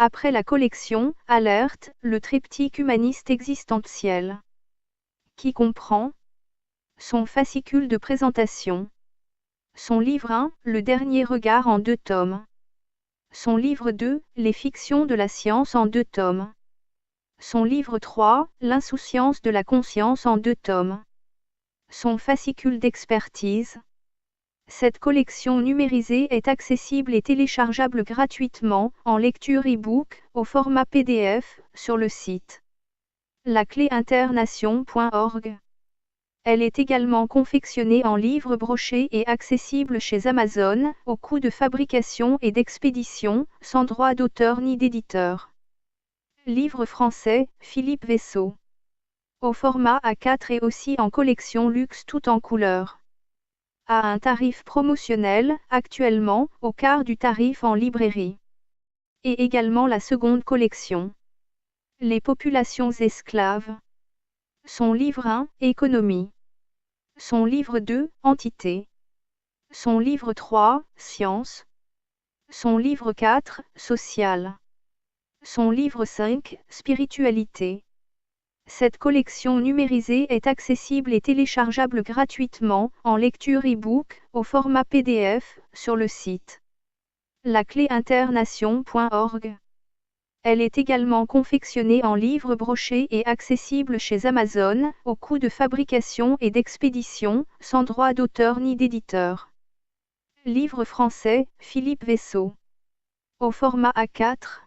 Après la collection « Alerte », le triptyque humaniste existentiel. Qui comprend son fascicule de présentation. Son livre 1, Le dernier regard en 2 tomes. Son livre 2, Les fictions de la science en 2 tomes. Son livre 3, L'insouciance de la conscience en 2 tomes. Son fascicule d'expertise. Cette collection numérisée est accessible et téléchargeable gratuitement, en lecture e-book, au format PDF, sur le site lacléinternation.org. Elle est également confectionnée en livre broché et accessible chez Amazon, au coût de fabrication et d'expédition, sans droit d'auteur ni d'éditeur. Livre français, Philippe Vaisseau. Au format A4 et aussi en collection luxe tout en couleur. À un tarif promotionnel, actuellement, au quart du tarif en librairie. Et également la seconde collection. Les populations esclaves. Son livre 1, Économie. Son livre 2, Entité. Son livre 3, Science. Son livre 4, Social. Son livre 5, Spiritualité. Cette collection numérisée est accessible et téléchargeable gratuitement, en lecture e-book, au format PDF, sur le site lacléinternation.org. Elle est également confectionnée en livre broché et accessible chez Amazon, au coût de fabrication et d'expédition, sans droit d'auteur ni d'éditeur. Livre français, Philippe Vaisseau. Au format A4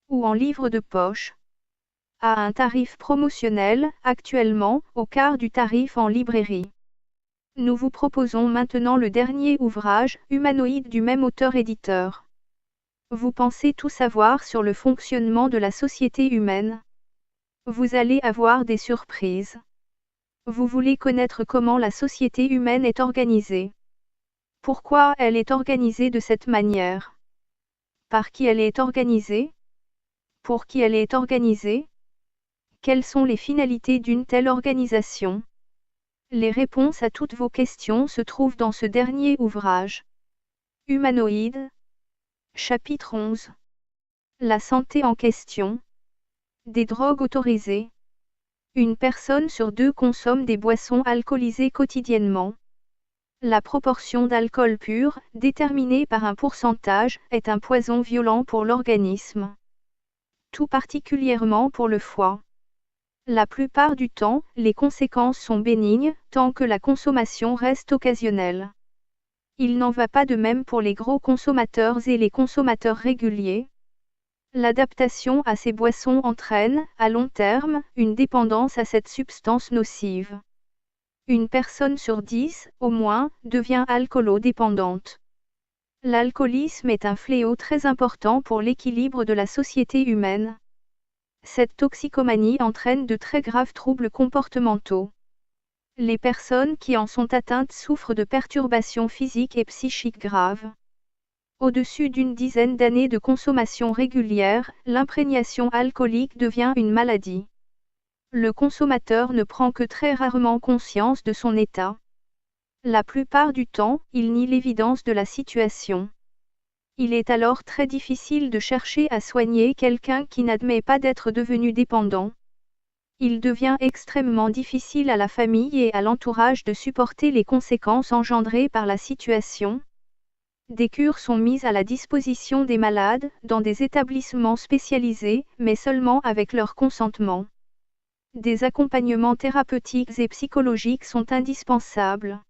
ou en livre de poche. À un tarif promotionnel, actuellement, au quart du tarif en librairie. Nous vous proposons maintenant le dernier ouvrage, Humanoïde du même auteur-éditeur. Vous pensez tout savoir sur le fonctionnement de la société humaine? Vous allez avoir des surprises. Vous voulez connaître comment la société humaine est organisée. Pourquoi elle est organisée de cette manière? Par qui elle est organisée? Pour qui elle est organisée? Quelles sont les finalités d'une telle organisation? Les réponses à toutes vos questions se trouvent dans ce dernier ouvrage. Humanoïde. Chapitre 11. La santé en question. Des drogues autorisées. Une personne sur 2 consomme des boissons alcoolisées quotidiennement. La proportion d'alcool pur, déterminée par un pourcentage, est un poison violent pour l'organisme. Tout particulièrement pour le foie. La plupart du temps, les conséquences sont bénignes, tant que la consommation reste occasionnelle. Il n'en va pas de même pour les gros consommateurs et les consommateurs réguliers. L'adaptation à ces boissons entraîne, à long terme, une dépendance à cette substance nocive. Une personne sur 10, au moins, devient alcoolodépendante. L'alcoolisme est un fléau très important pour l'équilibre de la société humaine. Cette toxicomanie entraîne de très graves troubles comportementaux. Les personnes qui en sont atteintes souffrent de perturbations physiques et psychiques graves. Au-dessus d'une dizaine d'années de consommation régulière, l'imprégnation alcoolique devient une maladie. Le consommateur ne prend que très rarement conscience de son état. La plupart du temps, il nie l'évidence de la situation. Il est alors très difficile de chercher à soigner quelqu'un qui n'admet pas d'être devenu dépendant. Il devient extrêmement difficile à la famille et à l'entourage de supporter les conséquences engendrées par la situation. Des cures sont mises à la disposition des malades, dans des établissements spécialisés, mais seulement avec leur consentement. Des accompagnements thérapeutiques et psychologiques sont indispensables.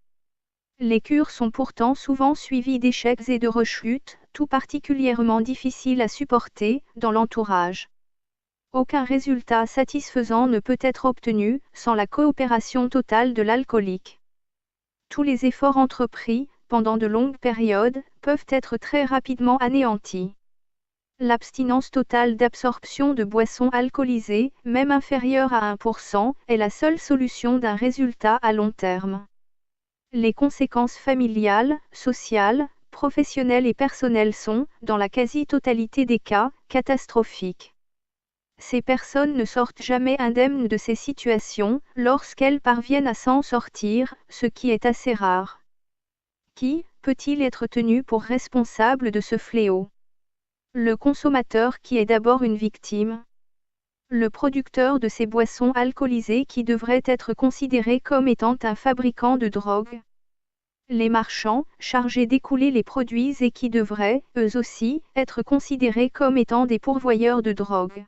Les cures sont pourtant souvent suivies d'échecs et de rechutes, tout particulièrement difficiles à supporter, dans l'entourage. Aucun résultat satisfaisant ne peut être obtenu, sans la coopération totale de l'alcoolique. Tous les efforts entrepris, pendant de longues périodes, peuvent être très rapidement anéantis. L'abstinence totale d'absorption de boissons alcoolisées, même inférieure à 1%, est la seule solution d'un résultat à long terme. Les conséquences familiales, sociales, professionnelles et personnelles sont, dans la quasi-totalité des cas, catastrophiques. Ces personnes ne sortent jamais indemnes de ces situations, lorsqu'elles parviennent à s'en sortir, ce qui est assez rare. Qui peut-il être tenu pour responsable de ce fléau? Le consommateur qui est d'abord une victime. Le producteur de ces boissons alcoolisées qui devrait être considéré comme étant un fabricant de drogue. Les marchands, chargés d'écouler les produits et qui devraient, eux aussi, être considérés comme étant des pourvoyeurs de drogue.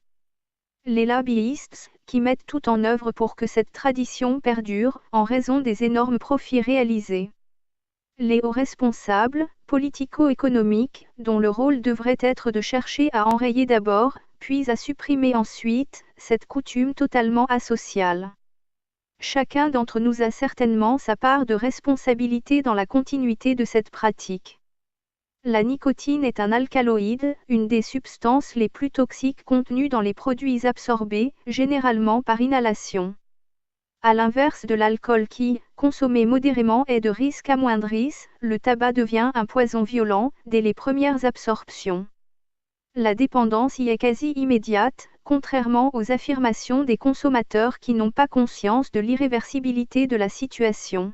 Les lobbyistes, qui mettent tout en œuvre pour que cette tradition perdure, en raison des énormes profits réalisés. Les hauts responsables, politico-économiques, dont le rôle devrait être de chercher à enrayer d'abord, puis à supprimer ensuite, cette coutume totalement asociale. Chacun d'entre nous a certainement sa part de responsabilité dans la continuité de cette pratique. La nicotine est un alcaloïde, une des substances les plus toxiques contenues dans les produits absorbés, généralement par inhalation. À l'inverse de l'alcool qui, consommé modérément, est de risque amoindri, le tabac devient un poison violent dès les premières absorptions. La dépendance y est quasi immédiate, contrairement aux affirmations des consommateurs qui n'ont pas conscience de l'irréversibilité de la situation.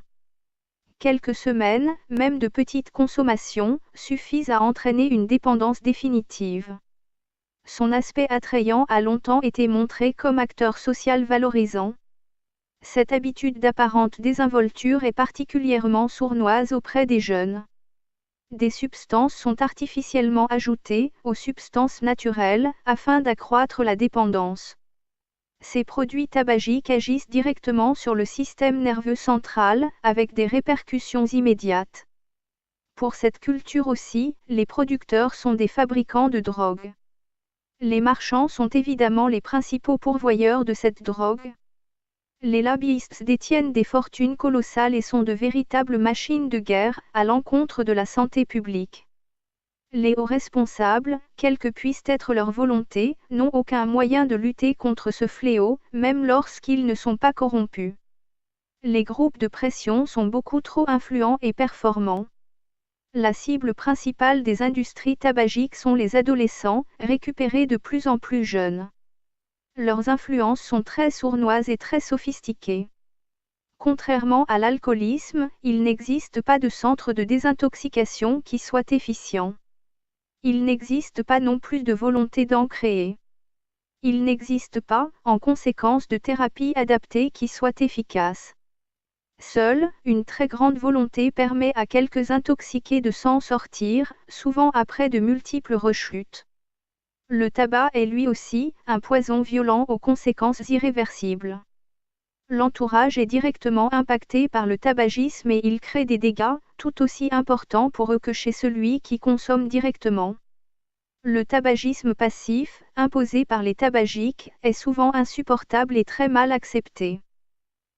Quelques semaines, même de petites consommations, suffisent à entraîner une dépendance définitive. Son aspect attrayant a longtemps été montré comme acteur social valorisant. Cette habitude d'apparente désinvolture est particulièrement sournoise auprès des jeunes. Des substances sont artificiellement ajoutées aux substances naturelles afin d'accroître la dépendance. Ces produits tabagiques agissent directement sur le système nerveux central, avec des répercussions immédiates. Pour cette culture aussi, les producteurs sont des fabricants de drogue. Les marchands sont évidemment les principaux pourvoyeurs de cette drogue. Les lobbyistes détiennent des fortunes colossales et sont de véritables machines de guerre à l'encontre de la santé publique. Les hauts responsables, quelle que puisse être leur volonté, n'ont aucun moyen de lutter contre ce fléau, même lorsqu'ils ne sont pas corrompus. Les groupes de pression sont beaucoup trop influents et performants. La cible principale des industries tabagiques sont les adolescents, récupérés de plus en plus jeunes. Leurs influences sont très sournoises et très sophistiquées. Contrairement à l'alcoolisme, il n'existe pas de centre de désintoxication qui soit efficient. Il n'existe pas non plus de volonté d'en créer. Il n'existe pas, en conséquence, de thérapie adaptée qui soit efficace. Seule, une très grande volonté permet à quelques intoxiqués de s'en sortir, souvent après de multiples rechutes. Le tabac est lui aussi un poison violent aux conséquences irréversibles. L'entourage est directement impacté par le tabagisme et il crée des dégâts, tout aussi importants pour eux que chez celui qui consomme directement. Le tabagisme passif, imposé par les tabagiques, est souvent insupportable et très mal accepté.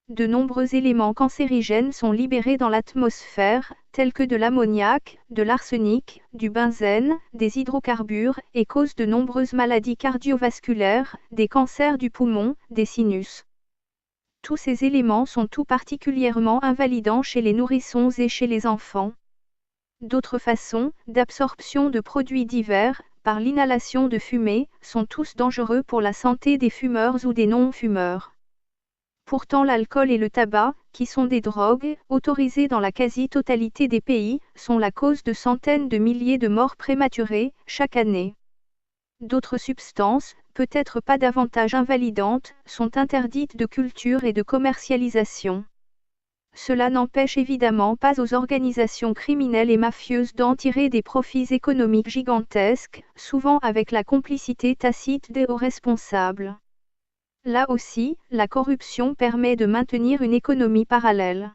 De nombreux éléments cancérigènes sont libérés dans l'atmosphère, tels que de l'ammoniac, de l'arsenic, du benzène, des hydrocarbures, et causent de nombreuses maladies cardiovasculaires, des cancers du poumon, des sinus. Tous ces éléments sont tout particulièrement invalidants chez les nourrissons et chez les enfants. D'autres façons d'absorption de produits divers, par l'inhalation de fumée, sont tous dangereux pour la santé des fumeurs ou des non-fumeurs. Pourtant l'alcool et le tabac, qui sont des drogues, autorisées dans la quasi-totalité des pays, sont la cause de centaines de milliers de morts prématurées, chaque année. D'autres substances, peut-être pas davantage invalidantes, sont interdites de culture et de commercialisation. Cela n'empêche évidemment pas aux organisations criminelles et mafieuses d'en tirer des profits économiques gigantesques, souvent avec la complicité tacite des hauts responsables. Là aussi, la corruption permet de maintenir une économie parallèle.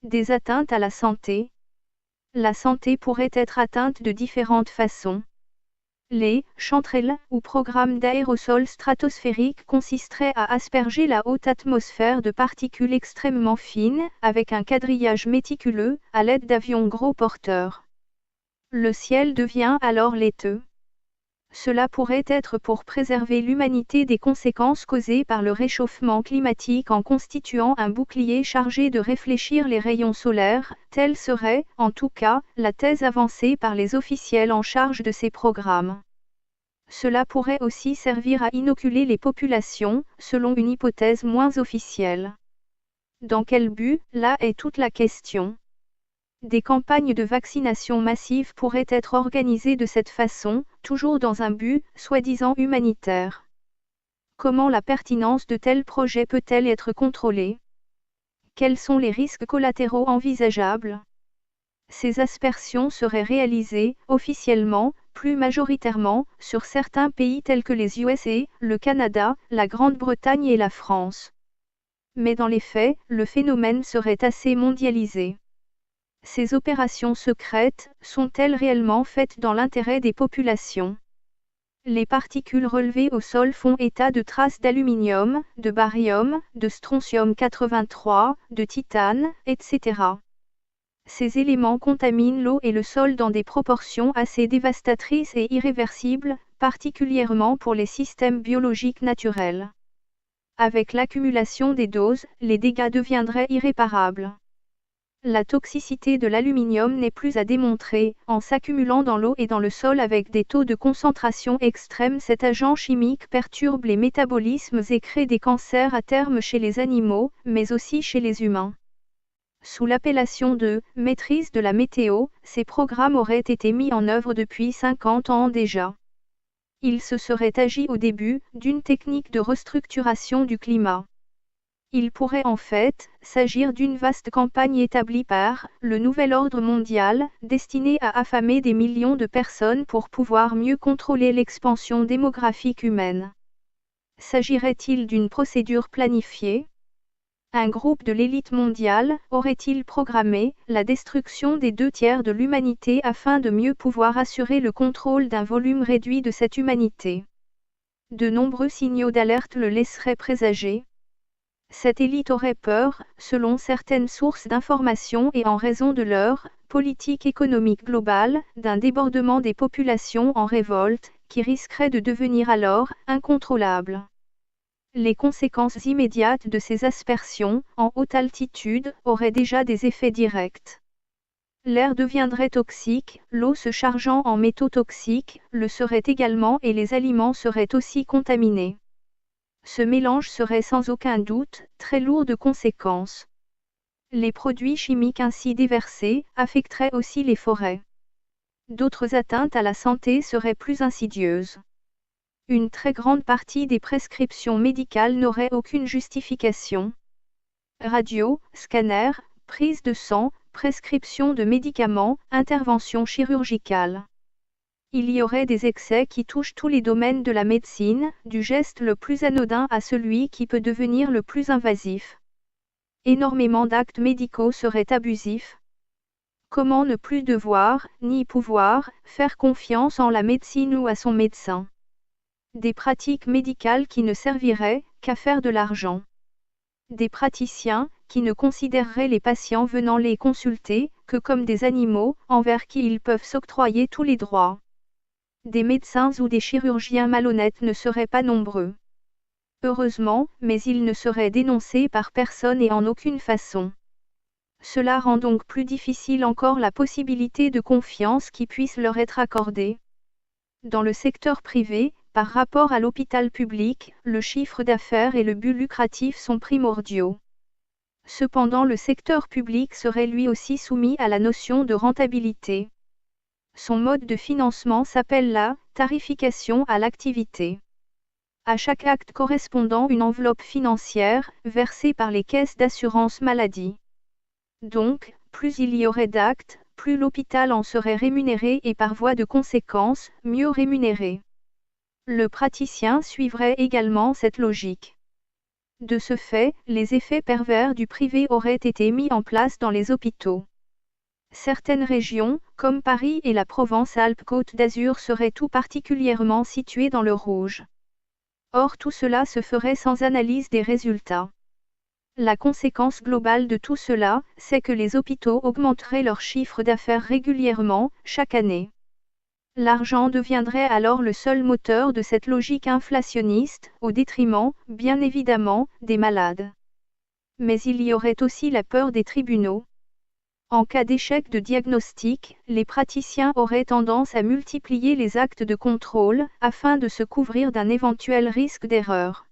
Des atteintes à la santé. La santé pourrait être atteinte de différentes façons. Les chanterelles ou programmes d'aérosols stratosphériques consisteraient à asperger la haute atmosphère de particules extrêmement fines, avec un quadrillage méticuleux, à l'aide d'avions gros porteurs. Le ciel devient alors laiteux. Cela pourrait être pour préserver l'humanité des conséquences causées par le réchauffement climatique en constituant un bouclier chargé de réfléchir les rayons solaires, telle serait, en tout cas, la thèse avancée par les officiels en charge de ces programmes. Cela pourrait aussi servir à inoculer les populations, selon une hypothèse moins officielle. Dans quel but, là est toute la question. Des campagnes de vaccination massive pourraient être organisées de cette façon, toujours dans un but, soi-disant humanitaire. Comment la pertinence de tels projets peut-elle être contrôlée? Quels sont les risques collatéraux envisageables? Ces aspersions seraient réalisées, officiellement, plus majoritairement, sur certains pays tels que les USA, le Canada, la Grande-Bretagne et la France. Mais dans les faits, le phénomène serait assez mondialisé. Ces opérations secrètes, sont-elles réellement faites dans l'intérêt des populations? Les particules relevées au sol font état de traces d'aluminium, de barium, de strontium 83, de titane, etc. Ces éléments contaminent l'eau et le sol dans des proportions assez dévastatrices et irréversibles, particulièrement pour les systèmes biologiques naturels. Avec l'accumulation des doses, les dégâts deviendraient irréparables. La toxicité de l'aluminium n'est plus à démontrer, en s'accumulant dans l'eau et dans le sol avec des taux de concentration extrêmes. Cet agent chimique perturbe les métabolismes et crée des cancers à terme chez les animaux, mais aussi chez les humains. Sous l'appellation de « maîtrise de la météo », ces programmes auraient été mis en œuvre depuis 50 ans déjà. Il se serait agi au début d'une technique de restructuration du climat. Il pourrait en fait s'agir d'une vaste campagne établie par le Nouvel Ordre mondial, destinée à affamer des millions de personnes pour pouvoir mieux contrôler l'expansion démographique humaine. S'agirait-il d'une procédure planifiée? Un groupe de l'élite mondiale aurait-il programmé la destruction des 2/3 de l'humanité afin de mieux pouvoir assurer le contrôle d'un volume réduit de cette humanité? De nombreux signaux d'alerte le laisseraient présager. Cette élite aurait peur, selon certaines sources d'information et en raison de leur politique économique globale, d'un débordement des populations en révolte, qui risquerait de devenir alors incontrôlable. Les conséquences immédiates de ces aspersions, en haute altitude, auraient déjà des effets directs. L'air deviendrait toxique, l'eau se chargeant en métaux toxiques, le serait également et les aliments seraient aussi contaminés. Ce mélange serait sans aucun doute très lourd de conséquences. Les produits chimiques ainsi déversés affecteraient aussi les forêts. D'autres atteintes à la santé seraient plus insidieuses. Une très grande partie des prescriptions médicales n'aurait aucune justification. Radio, scanner, prise de sang, prescription de médicaments, intervention chirurgicale. Il y aurait des excès qui touchent tous les domaines de la médecine, du geste le plus anodin à celui qui peut devenir le plus invasif. Énormément d'actes médicaux seraient abusifs. Comment ne plus devoir, ni pouvoir, faire confiance en la médecine ou à son médecin? Des pratiques médicales qui ne serviraient qu'à faire de l'argent. Des praticiens qui ne considéreraient les patients venant les consulter que comme des animaux, envers qui ils peuvent s'octroyer tous les droits. Des médecins ou des chirurgiens malhonnêtes ne seraient pas nombreux. Heureusement, mais ils ne seraient dénoncés par personne et en aucune façon. Cela rend donc plus difficile encore la possibilité de confiance qui puisse leur être accordée. Dans le secteur privé, par rapport à l'hôpital public, le chiffre d'affaires et le but lucratif sont primordiaux. Cependant, le secteur public serait lui aussi soumis à la notion de rentabilité. Son mode de financement s'appelle la tarification à l'activité. À chaque acte correspondant une enveloppe financière, versée par les caisses d'assurance maladie. Donc, plus il y aurait d'actes, plus l'hôpital en serait rémunéré et par voie de conséquence, mieux rémunéré. Le praticien suivrait également cette logique. De ce fait, les effets pervers du privé auraient été mis en place dans les hôpitaux. Certaines régions, comme Paris et la Provence-Alpes-Côte d'Azur, seraient tout particulièrement situées dans le rouge. Or tout cela se ferait sans analyse des résultats. La conséquence globale de tout cela, c'est que les hôpitaux augmenteraient leur chiffre d'affaires régulièrement, chaque année. L'argent deviendrait alors le seul moteur de cette logique inflationniste, au détriment, bien évidemment, des malades. Mais il y aurait aussi la peur des tribunaux. En cas d'échec de diagnostic, les praticiens auraient tendance à multiplier les actes de contrôle, afin de se couvrir d'un éventuel risque d'erreur.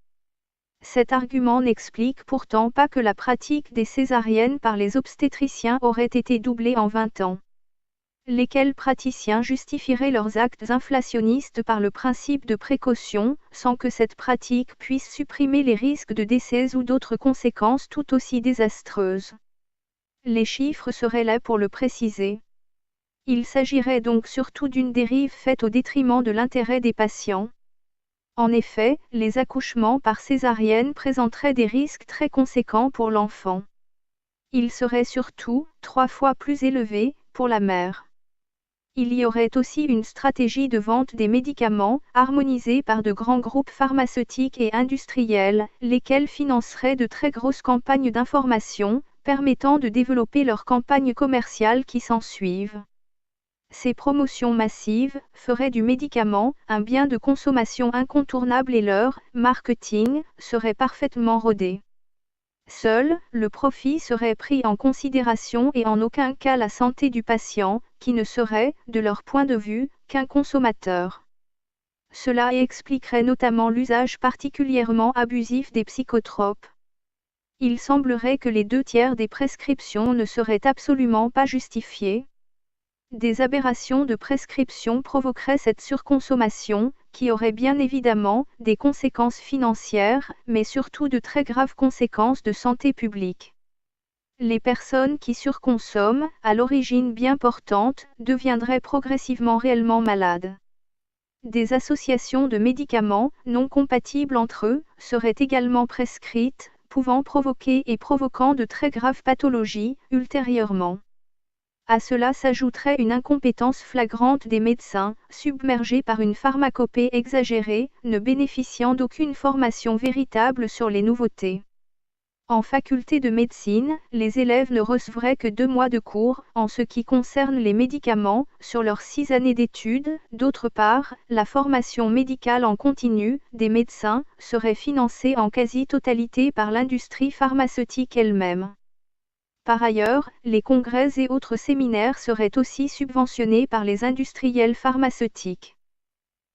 Cet argument n'explique pourtant pas que la pratique des césariennes par les obstétriciens aurait été doublée en 20 ans. Lesquels praticiens justifieraient leurs actes inflationnistes par le principe de précaution, sans que cette pratique puisse supprimer les risques de décès ou d'autres conséquences tout aussi désastreuses. Les chiffres seraient là pour le préciser. Il s'agirait donc surtout d'une dérive faite au détriment de l'intérêt des patients. En effet, les accouchements par césarienne présenteraient des risques très conséquents pour l'enfant. Ils seraient surtout 3 fois plus élevés pour la mère. Il y aurait aussi une stratégie de vente des médicaments, harmonisée par de grands groupes pharmaceutiques et industriels, lesquels financeraient de très grosses campagnes d'information, permettant de développer leurs campagnes commerciales qui s'ensuivent. Ces promotions massives feraient du médicament un bien de consommation incontournable et leur marketing serait parfaitement rodé. Seul, le profit serait pris en considération et en aucun cas la santé du patient, qui ne serait, de leur point de vue, qu'un consommateur. Cela expliquerait notamment l'usage particulièrement abusif des psychotropes. Il semblerait que les 2/3 des prescriptions ne seraient absolument pas justifiées. Des aberrations de prescription provoqueraient cette surconsommation, qui aurait bien évidemment des conséquences financières, mais surtout de très graves conséquences de santé publique. Les personnes qui surconsomment, à l'origine bien portantes, deviendraient progressivement réellement malades. Des associations de médicaments, non compatibles entre eux, seraient également prescrites, pouvant provoquer et provoquant de très graves pathologies, ultérieurement. À cela s'ajouterait une incompétence flagrante des médecins, submergés par une pharmacopée exagérée, ne bénéficiant d'aucune formation véritable sur les nouveautés. En faculté de médecine, les élèves ne recevraient que 2 mois de cours, en ce qui concerne les médicaments, sur leurs 6 années d'études. D'autre part, la formation médicale en continu des médecins serait financée en quasi-totalité par l'industrie pharmaceutique elle-même. Par ailleurs, les congrès et autres séminaires seraient aussi subventionnés par les industriels pharmaceutiques.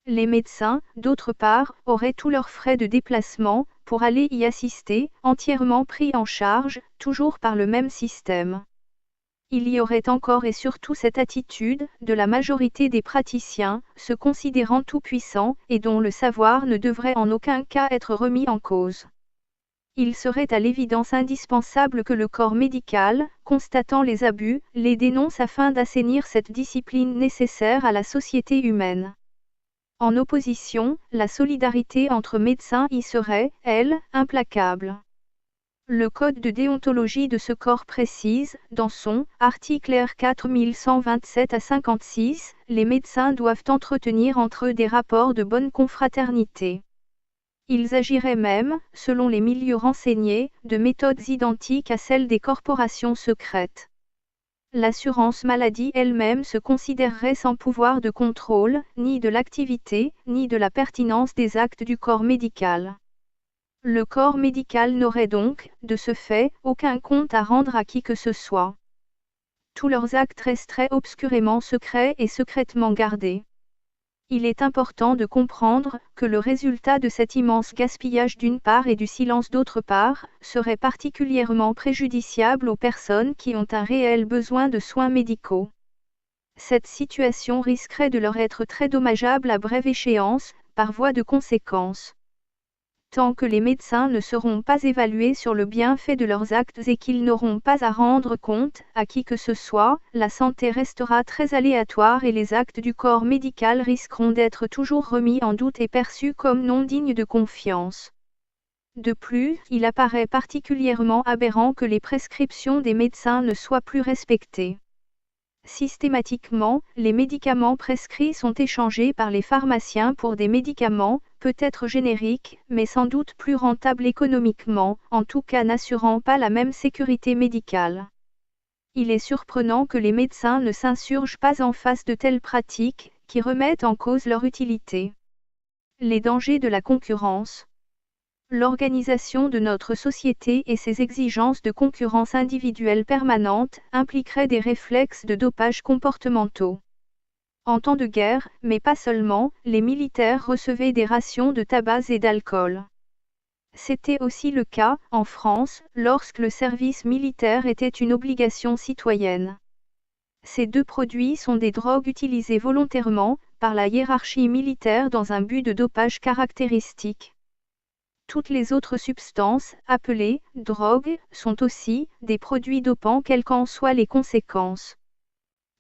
Les médecins, d'autre part, auraient tous leurs frais de déplacement, pour aller y assister, entièrement pris en charge, toujours par le même système. Il y aurait encore et surtout cette attitude, de la majorité des praticiens, se considérant tout-puissants, et dont le savoir ne devrait en aucun cas être remis en cause. Il serait à l'évidence indispensable que le corps médical, constatant les abus, les dénonce afin d'assainir cette discipline nécessaire à la société humaine. En opposition, la solidarité entre médecins y serait, elle, implacable. Le code de déontologie de ce corps précise, dans son article R 4127 à 56, les médecins doivent entretenir entre eux des rapports de bonne confraternité. Ils agiraient même, selon les milieux renseignés, de méthodes identiques à celles des corporations secrètes. L'assurance maladie elle-même se considérerait sans pouvoir de contrôle, ni de l'activité, ni de la pertinence des actes du corps médical. Le corps médical n'aurait donc, de ce fait, aucun compte à rendre à qui que ce soit. Tous leurs actes resteraient obscurément secrets et secrètement gardés. Il est important de comprendre que le résultat de cet immense gaspillage d'une part et du silence d'autre part, serait particulièrement préjudiciable aux personnes qui ont un réel besoin de soins médicaux. Cette situation risquerait de leur être très dommageable à brève échéance, par voie de conséquence. Tant que les médecins ne seront pas évalués sur le bienfait de leurs actes et qu'ils n'auront pas à rendre compte à qui que ce soit, la santé restera très aléatoire et les actes du corps médical risqueront d'être toujours remis en doute et perçus comme non dignes de confiance. De plus, il apparaît particulièrement aberrant que les prescriptions des médecins ne soient plus respectées. Systématiquement, les médicaments prescrits sont échangés par les pharmaciens pour des médicaments, peut-être génériques, mais sans doute plus rentables économiquement, en tout cas n'assurant pas la même sécurité médicale. Il est surprenant que les médecins ne s'insurgent pas en face de telles pratiques, qui remettent en cause leur utilité. Les dangers de la concurrence. L'organisation de notre société et ses exigences de concurrence individuelle permanente impliqueraient des réflexes de dopage comportementaux. En temps de guerre, mais pas seulement, les militaires recevaient des rations de tabac et d'alcool. C'était aussi le cas, en France, lorsque le service militaire était une obligation citoyenne. Ces deux produits sont des drogues utilisées volontairement, par la hiérarchie militaire dans un but de dopage caractéristique. Toutes les autres substances, appelées drogues, sont aussi des produits dopants quelles qu'en soient les conséquences.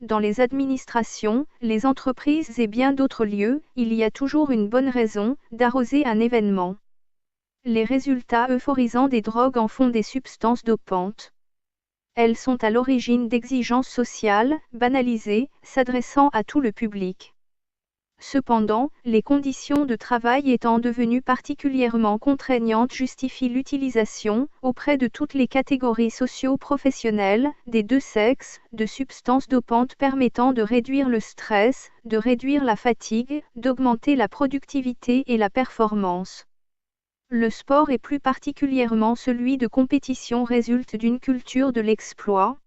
Dans les administrations, les entreprises et bien d'autres lieux, il y a toujours une bonne raison d'arroser un événement. Les résultats euphorisants des drogues en font des substances dopantes. Elles sont à l'origine d'exigences sociales, banalisées, s'adressant à tout le public. Cependant, les conditions de travail étant devenues particulièrement contraignantes justifient l'utilisation, auprès de toutes les catégories socio-professionnelles, des deux sexes, de substances dopantes permettant de réduire le stress, de réduire la fatigue, d'augmenter la productivité et la performance. Le sport et plus particulièrement celui de compétition résulte d'une culture de l'exploit.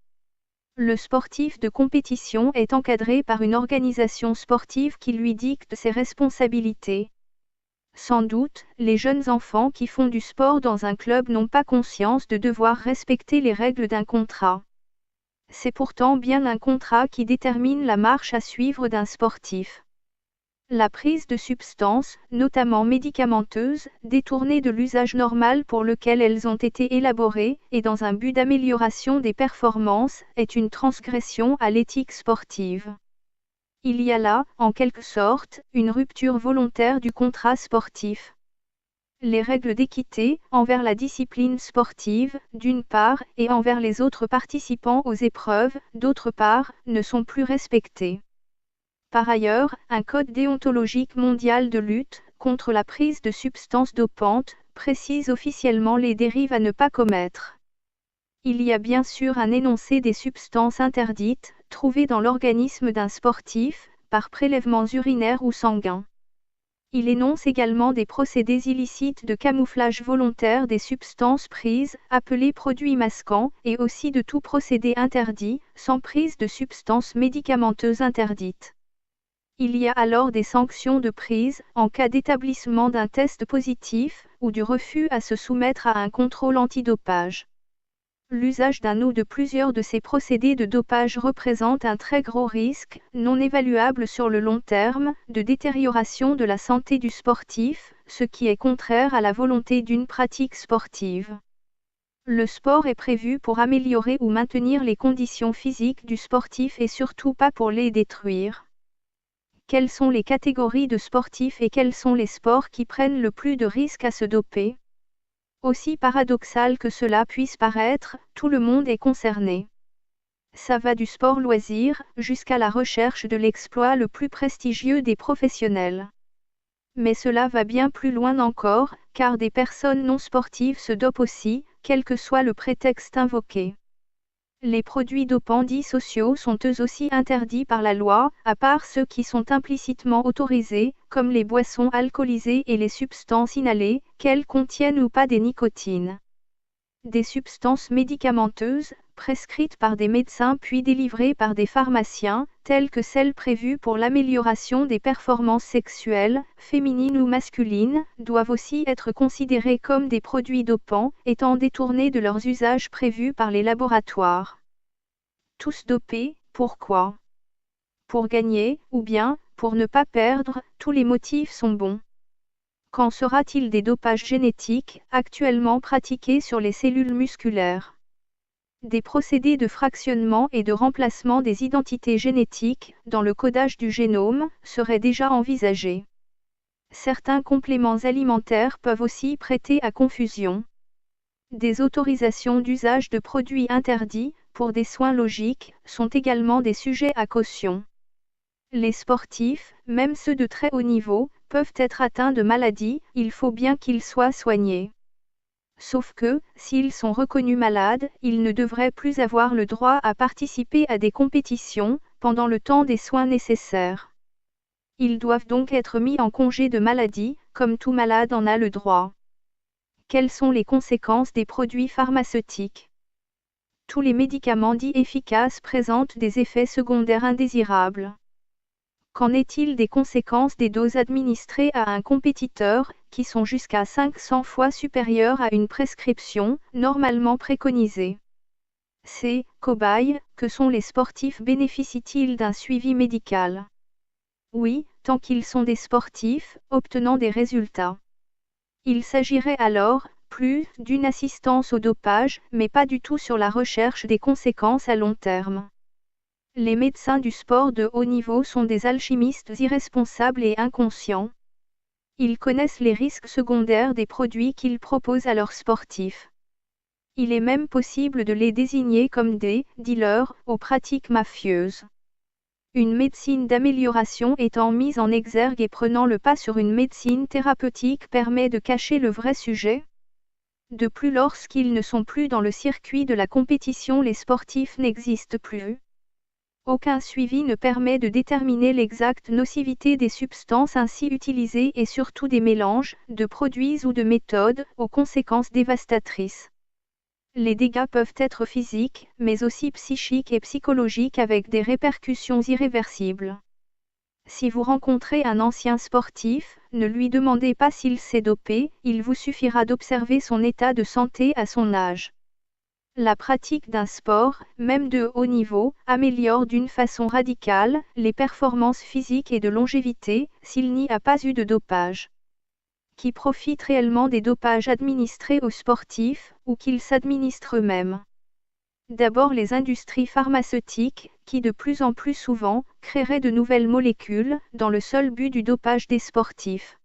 Le sportif de compétition est encadré par une organisation sportive qui lui dicte ses responsabilités. Sans doute, les jeunes enfants qui font du sport dans un club n'ont pas conscience de devoir respecter les règles d'un contrat. C'est pourtant bien un contrat qui détermine la marche à suivre d'un sportif. La prise de substances, notamment médicamenteuses, détournées de l'usage normal pour lequel elles ont été élaborées, et dans un but d'amélioration des performances, est une transgression à l'éthique sportive. Il y a là, en quelque sorte, une rupture volontaire du contrat sportif. Les règles d'équité, envers la discipline sportive, d'une part, et envers les autres participants aux épreuves, d'autre part, ne sont plus respectées. Par ailleurs, un code déontologique mondial de lutte contre la prise de substances dopantes précise officiellement les dérives à ne pas commettre. Il y a bien sûr un énoncé des substances interdites, trouvées dans l'organisme d'un sportif, par prélèvements urinaires ou sanguins. Il énonce également des procédés illicites de camouflage volontaire des substances prises, appelés produits masquants, et aussi de tout procédé interdit, sans prise de substances médicamenteuses interdites. Il y a alors des sanctions de prise, en cas d'établissement d'un test positif, ou du refus à se soumettre à un contrôle antidopage. L'usage d'un ou de plusieurs de ces procédés de dopage représente un très gros risque, non évaluable sur le long terme, de détérioration de la santé du sportif, ce qui est contraire à la volonté d'une pratique sportive. Le sport est prévu pour améliorer ou maintenir les conditions physiques du sportif et surtout pas pour les détruire. Quelles sont les catégories de sportifs et quels sont les sports qui prennent le plus de risques à se doper? Aussi paradoxal que cela puisse paraître, tout le monde est concerné. Ça va du sport loisir, jusqu'à la recherche de l'exploit le plus prestigieux des professionnels. Mais cela va bien plus loin encore, car des personnes non sportives se dopent aussi, quel que soit le prétexte invoqué. Les produits dopants dits sociaux sont eux aussi interdits par la loi, à part ceux qui sont implicitement autorisés, comme les boissons alcoolisées et les substances inhalées, qu'elles contiennent ou pas des nicotines. Des substances médicamenteuses, prescrites par des médecins puis délivrées par des pharmaciens, telles que celles prévues pour l'amélioration des performances sexuelles, féminines ou masculines, doivent aussi être considérées comme des produits dopants, étant détournés de leurs usages prévus par les laboratoires. Tous dopés, pourquoi? Pour gagner, ou bien, pour ne pas perdre, tous les motifs sont bons. Qu'en sera-t-il des dopages génétiques, actuellement pratiqués sur les cellules musculaires? Des procédés de fractionnement et de remplacement des identités génétiques, dans le codage du génome, seraient déjà envisagés. Certains compléments alimentaires peuvent aussi prêter à confusion. Des autorisations d'usage de produits interdits, pour des soins logiques, sont également des sujets à caution. Les sportifs, même ceux de très haut niveau, peuvent être atteints de maladies, il faut bien qu'ils soient soignés. Sauf que, s'ils sont reconnus malades, ils ne devraient plus avoir le droit à participer à des compétitions, pendant le temps des soins nécessaires. Ils doivent donc être mis en congé de maladie, comme tout malade en a le droit. Quelles sont les conséquences des produits pharmaceutiques? Tous les médicaments dits efficaces présentent des effets secondaires indésirables. Qu'en est-il des conséquences des doses administrées à un compétiteur, qui sont jusqu'à 500 fois supérieures à une prescription normalement préconisée. Ces cobayes, que sont les sportifs, bénéficient-ils d'un suivi médical? Oui, tant qu'ils sont des sportifs, obtenant des résultats. Il s'agirait alors, plus, d'une assistance au dopage, mais pas du tout sur la recherche des conséquences à long terme. Les médecins du sport de haut niveau sont des alchimistes irresponsables et inconscients. Ils connaissent les risques secondaires des produits qu'ils proposent à leurs sportifs. Il est même possible de les désigner comme des dealers aux pratiques mafieuses. Une médecine d'amélioration étant mise en exergue et prenant le pas sur une médecine thérapeutique permet de cacher le vrai sujet. De plus, lorsqu'ils ne sont plus dans le circuit de la compétition, les sportifs n'existent plus. Aucun suivi ne permet de déterminer l'exacte nocivité des substances ainsi utilisées et surtout des mélanges, de produits ou de méthodes, aux conséquences dévastatrices. Les dégâts peuvent être physiques, mais aussi psychiques et psychologiques avec des répercussions irréversibles. Si vous rencontrez un ancien sportif, ne lui demandez pas s'il s'est dopé, il vous suffira d'observer son état de santé à son âge. La pratique d'un sport, même de haut niveau, améliore d'une façon radicale les performances physiques et de longévité, s'il n'y a pas eu de dopage. Qui profitent réellement des dopages administrés aux sportifs, ou qu'ils s'administrent eux-mêmes? D'abord les industries pharmaceutiques, qui de plus en plus souvent, créeraient de nouvelles molécules, dans le seul but du dopage des sportifs.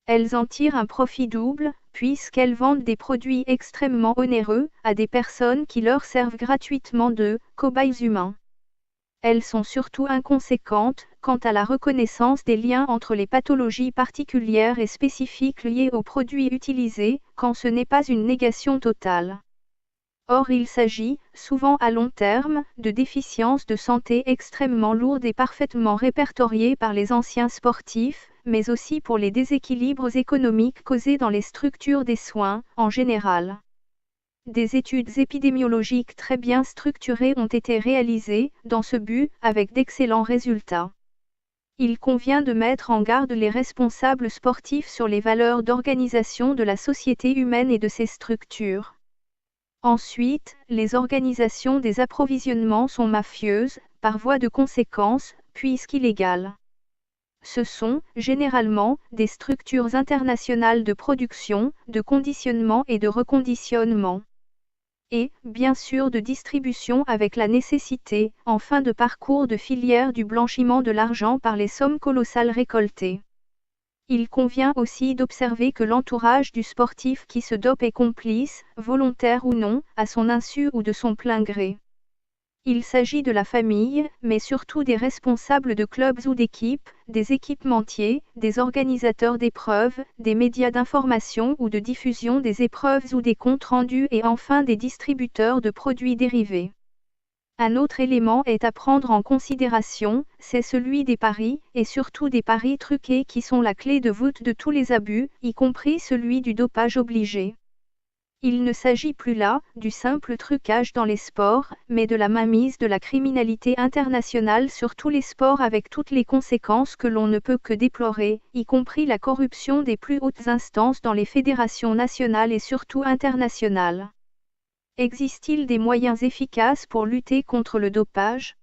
Elles en tirent un profit double, puisqu'elles vendent des produits extrêmement onéreux, à des personnes qui leur servent gratuitement de cobayes humains. Elles sont surtout inconséquentes quant à la reconnaissance des liens entre les pathologies particulières et spécifiques liées aux produits utilisés, quand ce n'est pas une négation totale. Or il s'agit, souvent à long terme, de déficiences de santé extrêmement lourdes et parfaitement répertoriées par les anciens sportifs, mais aussi pour les déséquilibres économiques causés dans les structures des soins, en général. Des études épidémiologiques très bien structurées ont été réalisées, dans ce but, avec d'excellents résultats. Il convient de mettre en garde les responsables sportifs sur les valeurs d'organisation de la société humaine et de ses structures. Ensuite, les organisations des approvisionnements sont mafieuses, par voie de conséquence, puisqu'illégales. Ce sont, généralement, des structures internationales de production, de conditionnement et de reconditionnement. Et, bien sûr, de distribution avec la nécessité, en fin de parcours, de filière du blanchiment de l'argent par les sommes colossales récoltées. Il convient aussi d'observer que l'entourage du sportif qui se dope est complice, volontaire ou non, à son insu ou de son plein gré. Il s'agit de la famille, mais surtout des responsables de clubs ou d'équipes, des équipementiers, des organisateurs d'épreuves, des médias d'information ou de diffusion des épreuves ou des comptes rendus et enfin des distributeurs de produits dérivés. Un autre élément est à prendre en considération, c'est celui des paris, et surtout des paris truqués qui sont la clé de voûte de tous les abus, y compris celui du dopage obligé. Il ne s'agit plus là, du simple trucage dans les sports, mais de la mainmise de la criminalité internationale sur tous les sports avec toutes les conséquences que l'on ne peut que déplorer, y compris la corruption des plus hautes instances dans les fédérations nationales et surtout internationales. Existe-t-il des moyens efficaces pour lutter contre le dopage?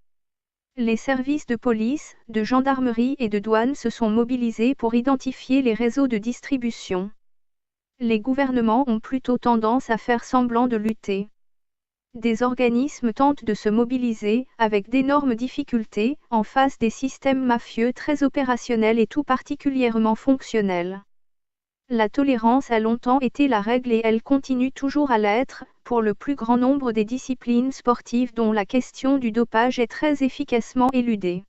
Les services de police, de gendarmerie et de douane se sont mobilisés pour identifier les réseaux de distribution. Les gouvernements ont plutôt tendance à faire semblant de lutter. Des organismes tentent de se mobiliser, avec d'énormes difficultés, en face des systèmes mafieux très opérationnels et tout particulièrement fonctionnels. La tolérance a longtemps été la règle et elle continue toujours à l'être, pour le plus grand nombre des disciplines sportives dont la question du dopage est très efficacement éludée.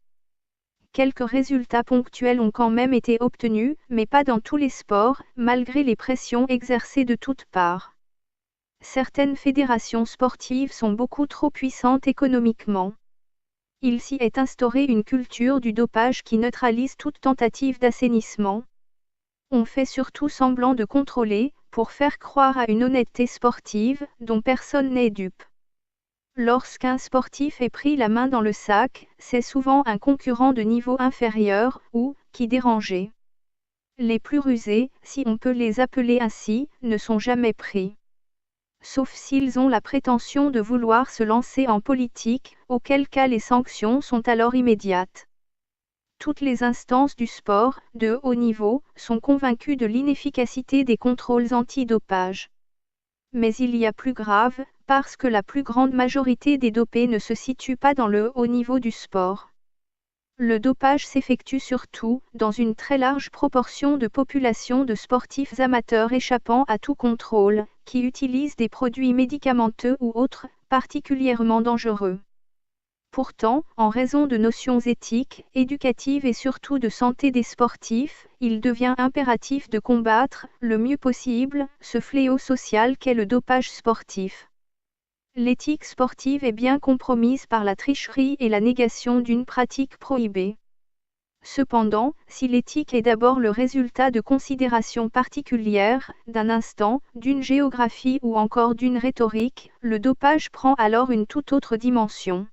Quelques résultats ponctuels ont quand même été obtenus, mais pas dans tous les sports, malgré les pressions exercées de toutes parts. Certaines fédérations sportives sont beaucoup trop puissantes économiquement. Il s'y est instauré une culture du dopage qui neutralise toute tentative d'assainissement. On fait surtout semblant de contrôler, pour faire croire à une honnêteté sportive, dont personne n'est dupe. Lorsqu'un sportif est pris la main dans le sac, c'est souvent un concurrent de niveau inférieur, ou, qui dérangeait. Les plus rusés, si on peut les appeler ainsi, ne sont jamais pris. Sauf s'ils ont la prétention de vouloir se lancer en politique, auquel cas les sanctions sont alors immédiates. Toutes les instances du sport, de haut niveau, sont convaincues de l'inefficacité des contrôles antidopage. Mais il y a plus grave, parce que la plus grande majorité des dopés ne se situe pas dans le haut niveau du sport. Le dopage s'effectue surtout, dans une très large proportion de populations de sportifs amateurs échappant à tout contrôle, qui utilisent des produits médicamenteux ou autres, particulièrement dangereux. Pourtant, en raison de notions éthiques, éducatives et surtout de santé des sportifs, il devient impératif de combattre, le mieux possible, ce fléau social qu'est le dopage sportif. L'éthique sportive est bien compromise par la tricherie et la négation d'une pratique prohibée. Cependant, si l'éthique est d'abord le résultat de considérations particulières, d'un instant, d'une géographie ou encore d'une rhétorique, le dopage prend alors une toute autre dimension.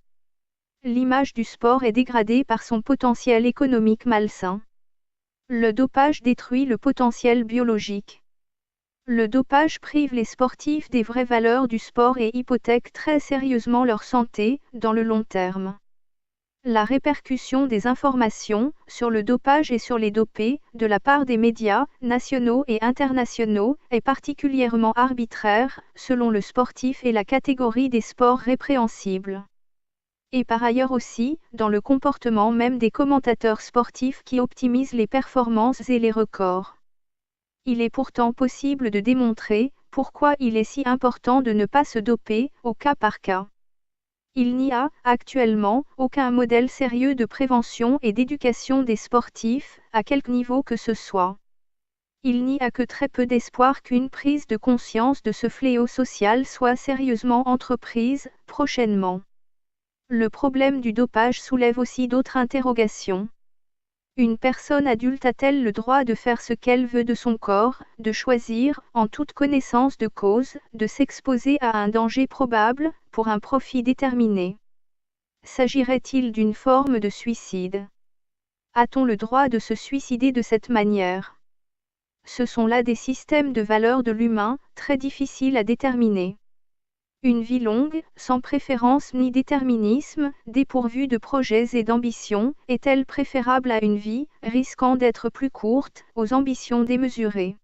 L'image du sport est dégradée par son potentiel économique malsain. Le dopage détruit le potentiel biologique. Le dopage prive les sportifs des vraies valeurs du sport et hypothèque très sérieusement leur santé, dans le long terme. La répercussion des informations, sur le dopage et sur les dopés, de la part des médias, nationaux et internationaux, est particulièrement arbitraire, selon le sportif et la catégorie des sports répréhensibles. Et par ailleurs aussi, dans le comportement même des commentateurs sportifs qui optimisent les performances et les records. Il est pourtant possible de démontrer pourquoi il est si important de ne pas se doper, au cas par cas. Il n'y a, actuellement, aucun modèle sérieux de prévention et d'éducation des sportifs, à quelque niveau que ce soit. Il n'y a que très peu d'espoir qu'une prise de conscience de ce fléau social soit sérieusement entreprise, prochainement. Le problème du dopage soulève aussi d'autres interrogations. Une personne adulte a-t-elle le droit de faire ce qu'elle veut de son corps, de choisir, en toute connaissance de cause, de s'exposer à un danger probable, pour un profit déterminé? S'agirait-il d'une forme de suicide? A-t-on le droit de se suicider de cette manière? Ce sont là des systèmes de valeurs de l'humain, très difficiles à déterminer. Une vie longue, sans préférence ni déterminisme, dépourvue de projets et d'ambitions, est-elle préférable à une vie, risquant d'être plus courte, aux ambitions démesurées?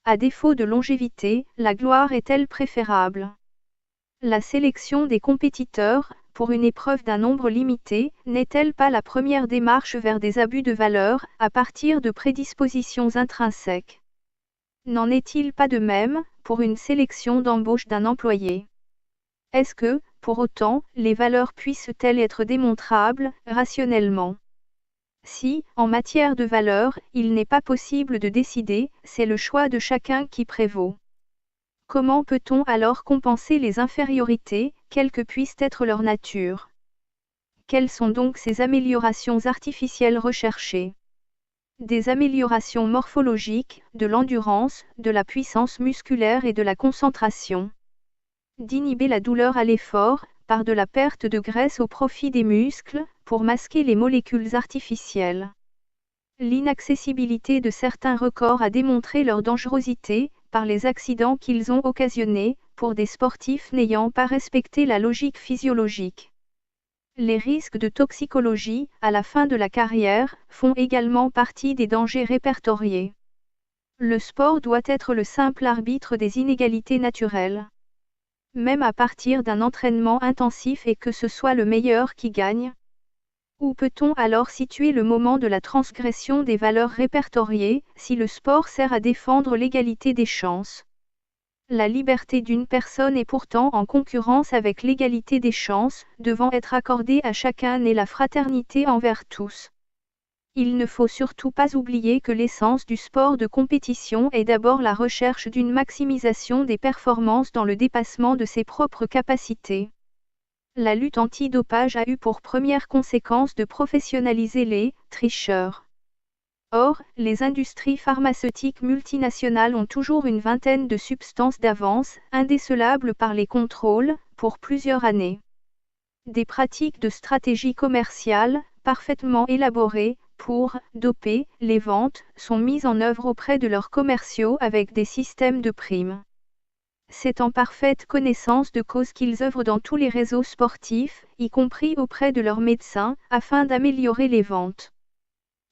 À défaut de longévité, la gloire est-elle préférable? La sélection des compétiteurs, pour une épreuve d'un nombre limité, n'est-elle pas la première démarche vers des abus de valeur, à partir de prédispositions intrinsèques? N'en est-il pas de même, pour une sélection d'embauche d'un employé? Est-ce que, pour autant, les valeurs puissent-elles être démontrables, rationnellement? Si, en matière de valeurs, il n'est pas possible de décider, c'est le choix de chacun qui prévaut. Comment peut-on alors compenser les infériorités, quelle que puisse être leur nature? Quelles sont donc ces améliorations artificielles recherchées? Des améliorations morphologiques, de l'endurance, de la puissance musculaire et de la concentration. D'inhiber la douleur à l'effort, par de la perte de graisse au profit des muscles, pour masquer les molécules artificielles. L'inaccessibilité de certains records a démontré leur dangerosité, par les accidents qu'ils ont occasionnés, pour des sportifs n'ayant pas respecté la logique physiologique. Les risques de toxicologie, à la fin de la carrière, font également partie des dangers répertoriés. Le sport doit être le simple arbitre des inégalités naturelles. Même à partir d'un entraînement intensif et que ce soit le meilleur qui gagne? Où peut-on alors situer le moment de la transgression des valeurs répertoriées, si le sport sert à défendre l'égalité des chances? La liberté d'une personne est pourtant en concurrence avec l'égalité des chances, devant être accordée à chacun et la fraternité envers tous. Il ne faut surtout pas oublier que l'essence du sport de compétition est d'abord la recherche d'une maximisation des performances dans le dépassement de ses propres capacités. La lutte anti-dopage a eu pour première conséquence de professionnaliser les tricheurs. Or, les industries pharmaceutiques multinationales ont toujours une vingtaine de substances d'avance, indécelables par les contrôles, pour plusieurs années. Des pratiques de stratégie commerciale, parfaitement élaborées, pour doper les ventes sont mises en œuvre auprès de leurs commerciaux avec des systèmes de primes. C'est en parfaite connaissance de cause qu'ils œuvrent dans tous les réseaux sportifs, y compris auprès de leurs médecins, afin d'améliorer les ventes.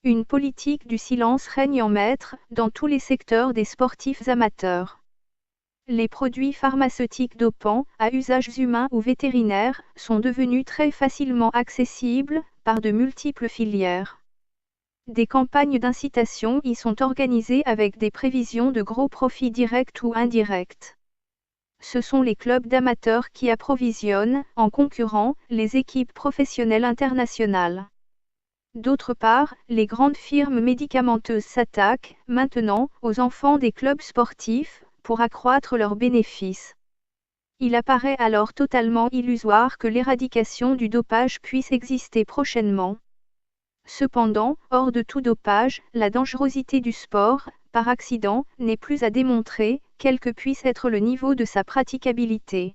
Une politique du silence règne en maître dans tous les secteurs des sportifs amateurs. Les produits pharmaceutiques dopants, à usages humains ou vétérinaires, sont devenus très facilement accessibles par de multiples filières. Des campagnes d'incitation y sont organisées avec des prévisions de gros profits directs ou indirects. Ce sont les clubs d'amateurs qui approvisionnent, en concurrent, les équipes professionnelles internationales. D'autre part, les grandes firmes médicamenteuses s'attaquent, maintenant, aux enfants des clubs sportifs, pour accroître leurs bénéfices. Il apparaît alors totalement illusoire que l'éradication du dopage puisse exister prochainement. Cependant, hors de tout dopage, la dangerosité du sport, par accident, n'est plus à démontrer, quel que puisse être le niveau de sa praticabilité.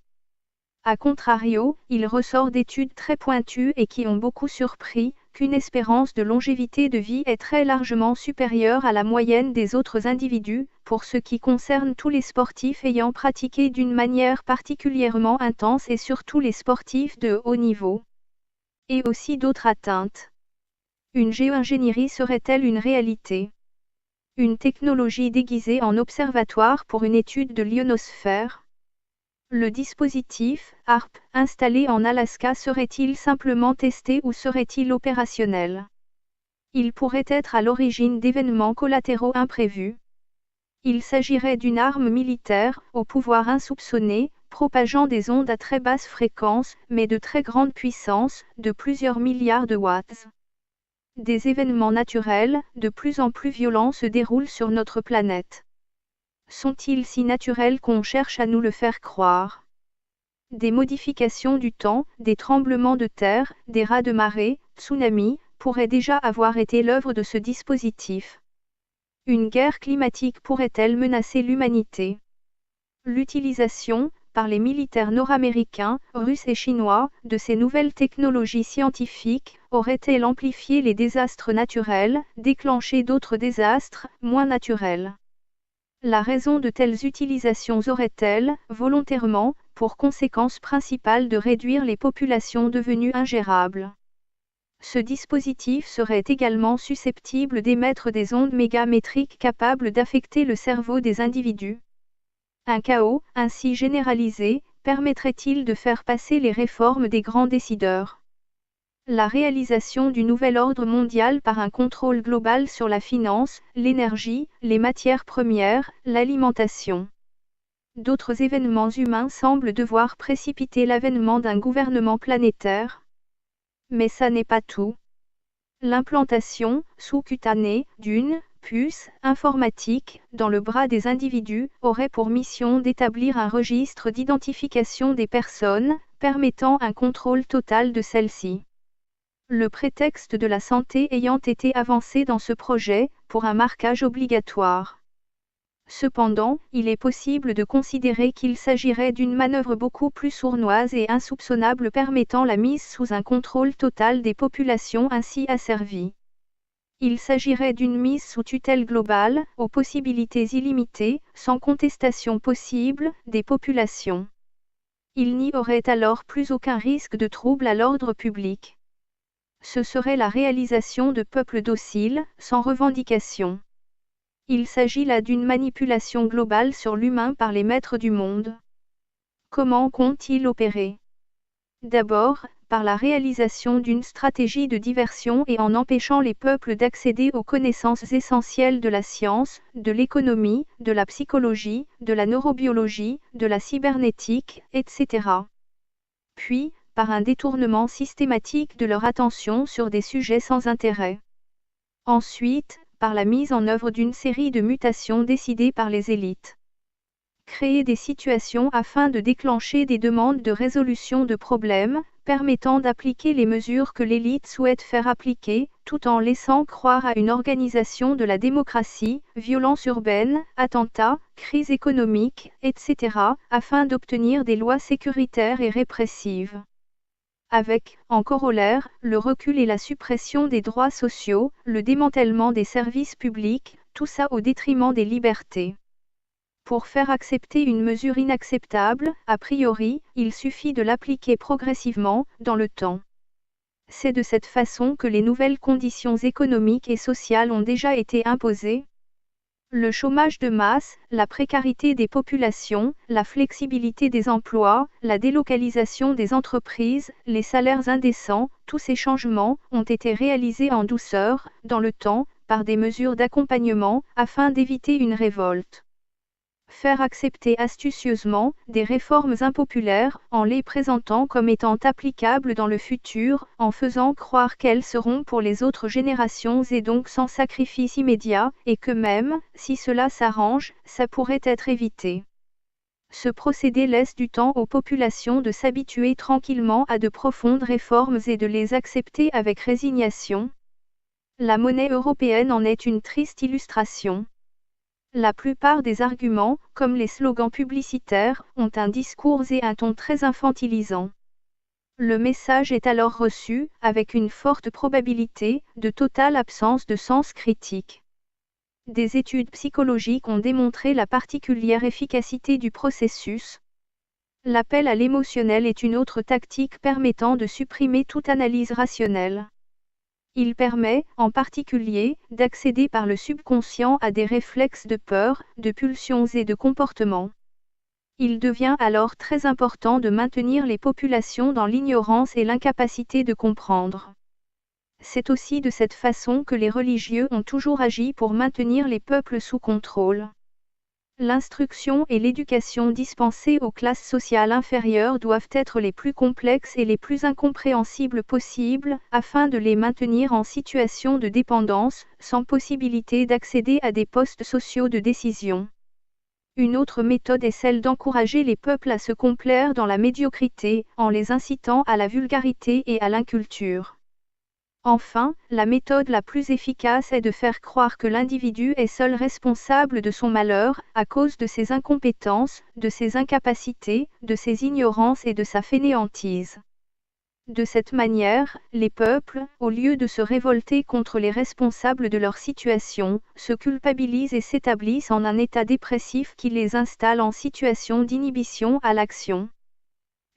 A contrario, il ressort d'études très pointues et qui ont beaucoup surpris, qu'une espérance de longévité de vie est très largement supérieure à la moyenne des autres individus, pour ce qui concerne tous les sportifs ayant pratiqué d'une manière particulièrement intense et surtout les sportifs de haut niveau. Et aussi d'autres atteintes. Une géoingénierie serait-elle une réalité? Une technologie déguisée en observatoire pour une étude de l'ionosphère? Le dispositif, HAARP, installé en Alaska serait-il simplement testé ou serait-il opérationnel? Il pourrait être à l'origine d'événements collatéraux imprévus. Il s'agirait d'une arme militaire, au pouvoir insoupçonné, propageant des ondes à très basse fréquence, mais de très grande puissance, de plusieurs milliards de watts. Des événements naturels, de plus en plus violents se déroulent sur notre planète. Sont-ils si naturels qu'on cherche à nous le faire croire? Des modifications du temps, des tremblements de terre, des raz de marée, tsunamis, pourraient déjà avoir été l'œuvre de ce dispositif. Une guerre climatique pourrait-elle menacer l'humanité? L'utilisation, par les militaires nord-américains, russes et chinois, de ces nouvelles technologies scientifiques, aurait-elle amplifié les désastres naturels, déclenché d'autres désastres, moins naturels? La raison de telles utilisations aurait-elle, volontairement, pour conséquence principale de réduire les populations devenues ingérables? Ce dispositif serait également susceptible d'émettre des ondes mégamétriques capables d'affecter le cerveau des individus. Un chaos, ainsi généralisé, permettrait-il de faire passer les réformes des grands décideurs? La réalisation du nouvel ordre mondial par un contrôle global sur la finance, l'énergie, les matières premières, l'alimentation. D'autres événements humains semblent devoir précipiter l'avènement d'un gouvernement planétaire. Mais ça n'est pas tout. L'implantation, sous-cutanée, d'une puce informatique dans le bras des individus aurait pour mission d'établir un registre d'identification des personnes, permettant un contrôle total de celles-ci. Le prétexte de la santé ayant été avancé dans ce projet, pour un marquage obligatoire. Cependant, il est possible de considérer qu'il s'agirait d'une manœuvre beaucoup plus sournoise et insoupçonnable permettant la mise sous un contrôle total des populations ainsi asservies. Il s'agirait d'une mise sous tutelle globale, aux possibilités illimitées, sans contestation possible, des populations. Il n'y aurait alors plus aucun risque de trouble à l'ordre public. Ce serait la réalisation de peuples dociles, sans revendication. Il s'agit là d'une manipulation globale sur l'humain par les maîtres du monde. Comment comptent-ils opérer? D'abord, par la réalisation d'une stratégie de diversion et en empêchant les peuples d'accéder aux connaissances essentielles de la science, de l'économie, de la psychologie, de la neurobiologie, de la cybernétique, etc. Puis, par un détournement systématique de leur attention sur des sujets sans intérêt. Ensuite, par la mise en œuvre d'une série de mutations décidées par les élites. Créer des situations afin de déclencher des demandes de résolution de problèmes, permettant d'appliquer les mesures que l'élite souhaite faire appliquer, tout en laissant croire à une organisation de la démocratie, violence urbaine, attentats, crise économique, etc., afin d'obtenir des lois sécuritaires et répressives. avec, en corollaire, le recul et la suppression des droits sociaux, le démantèlement des services publics, tout ça au détriment des libertés. Pour faire accepter une mesure inacceptable, a priori, il suffit de l'appliquer progressivement, dans le temps. C'est de cette façon que les nouvelles conditions économiques et sociales ont déjà été imposées. Le chômage de masse, la précarité des populations, la flexibilité des emplois, la délocalisation des entreprises, les salaires indécents, tous ces changements ont été réalisés en douceur, dans le temps, par des mesures d'accompagnement, afin d'éviter une révolte. Faire accepter astucieusement des réformes impopulaires en les présentant comme étant applicables dans le futur, en faisant croire qu'elles seront pour les autres générations et donc sans sacrifice immédiat, et que même, si cela s'arrange, ça pourrait être évité. Ce procédé laisse du temps aux populations de s'habituer tranquillement à de profondes réformes et de les accepter avec résignation. La monnaie européenne en est une triste illustration. La plupart des arguments, comme les slogans publicitaires, ont un discours et un ton très infantilisant. Le message est alors reçu, avec une forte probabilité, de totale absence de sens critique. Des études psychologiques ont démontré la particulière efficacité du processus. L'appel à l'émotionnel est une autre tactique permettant de supprimer toute analyse rationnelle. Il permet, en particulier, d'accéder par le subconscient à des réflexes de peur, de pulsions et de comportements. Il devient alors très important de maintenir les populations dans l'ignorance et l'incapacité de comprendre. C'est aussi de cette façon que les religieux ont toujours agi pour maintenir les peuples sous contrôle. L'instruction et l'éducation dispensées aux classes sociales inférieures doivent être les plus complexes et les plus incompréhensibles possibles, afin de les maintenir en situation de dépendance, sans possibilité d'accéder à des postes sociaux de décision. Une autre méthode est celle d'encourager les peuples à se complaire dans la médiocrité, en les incitant à la vulgarité et à l'inculture. Enfin, la méthode la plus efficace est de faire croire que l'individu est seul responsable de son malheur, à cause de ses incompétences, de ses incapacités, de ses ignorances et de sa fainéantise. De cette manière, les peuples, au lieu de se révolter contre les responsables de leur situation, se culpabilisent et s'établissent en un état dépressif qui les installe en situation d'inhibition à l'action.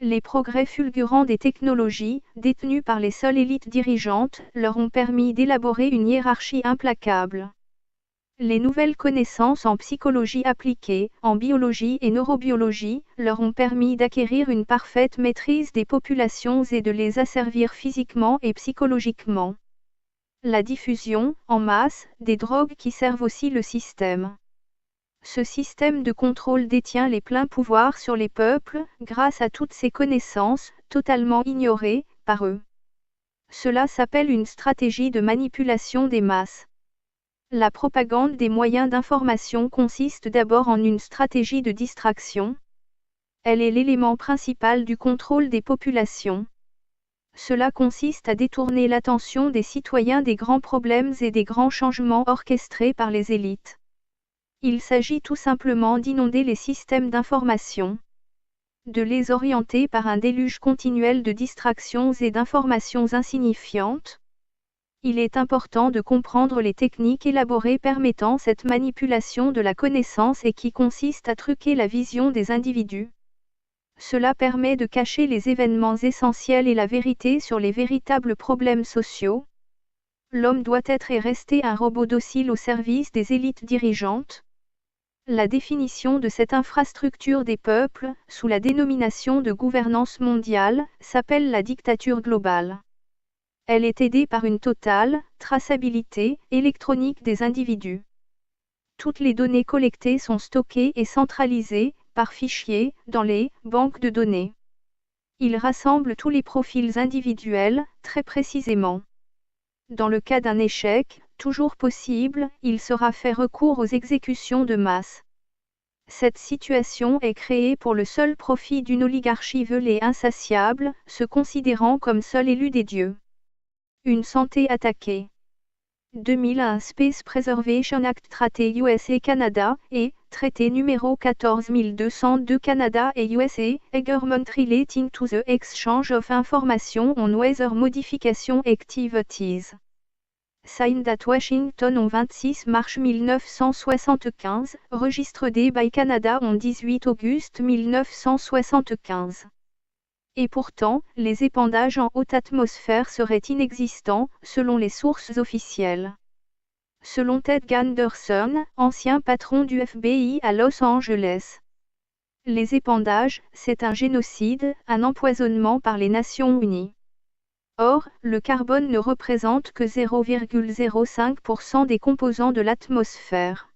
Les progrès fulgurants des technologies, détenus par les seules élites dirigeantes, leur ont permis d'élaborer une hiérarchie implacable. Les nouvelles connaissances en psychologie appliquée, en biologie et neurobiologie, leur ont permis d'acquérir une parfaite maîtrise des populations et de les asservir physiquement et psychologiquement. La diffusion, en masse, des drogues qui servent aussi le système. Ce système de contrôle détient les pleins pouvoirs sur les peuples, grâce à toutes ces connaissances, totalement ignorées, par eux. Cela s'appelle une stratégie de manipulation des masses. La propagande des moyens d'information consiste d'abord en une stratégie de distraction. Elle est l'élément principal du contrôle des populations. Cela consiste à détourner l'attention des citoyens des grands problèmes et des grands changements orchestrés par les élites. Il s'agit tout simplement d'inonder les systèmes d'information, de les orienter par un déluge continuel de distractions et d'informations insignifiantes. Il est important de comprendre les techniques élaborées permettant cette manipulation de la connaissance et qui consistent à truquer la vision des individus. Cela permet de cacher les événements essentiels et la vérité sur les véritables problèmes sociaux. L'homme doit être et rester un robot docile au service des élites dirigeantes. La définition de cette infrastructure des peuples, sous la dénomination de gouvernance mondiale, s'appelle la dictature globale. Elle est aidée par une totale traçabilité électronique des individus. Toutes les données collectées sont stockées et centralisées, par fichiers, dans les banques de données. Il rassemble tous les profils individuels, très précisément. Dans le cas d'un échec, toujours possible, il sera fait recours aux exécutions de masse. Cette situation est créée pour le seul profit d'une oligarchie veule et insatiable, se considérant comme seul élu des dieux. Une santé attaquée. 2001 Space Preservation Act Traité USA-Canada, et, Traité numéro 14202 Canada et USA, Agreement relating to the exchange of information on weather modification activities. Signed at Washington on 26 mars 1975, registré by Canada on 18 auguste 1975. Et pourtant, les épandages en haute atmosphère seraient inexistants, selon les sources officielles. Selon Ted Gunderson, ancien patron du FBI à Los Angeles. Les épandages, c'est un génocide, un empoisonnement par les Nations Unies. Or, le carbone ne représente que 0,05% des composants de l'atmosphère.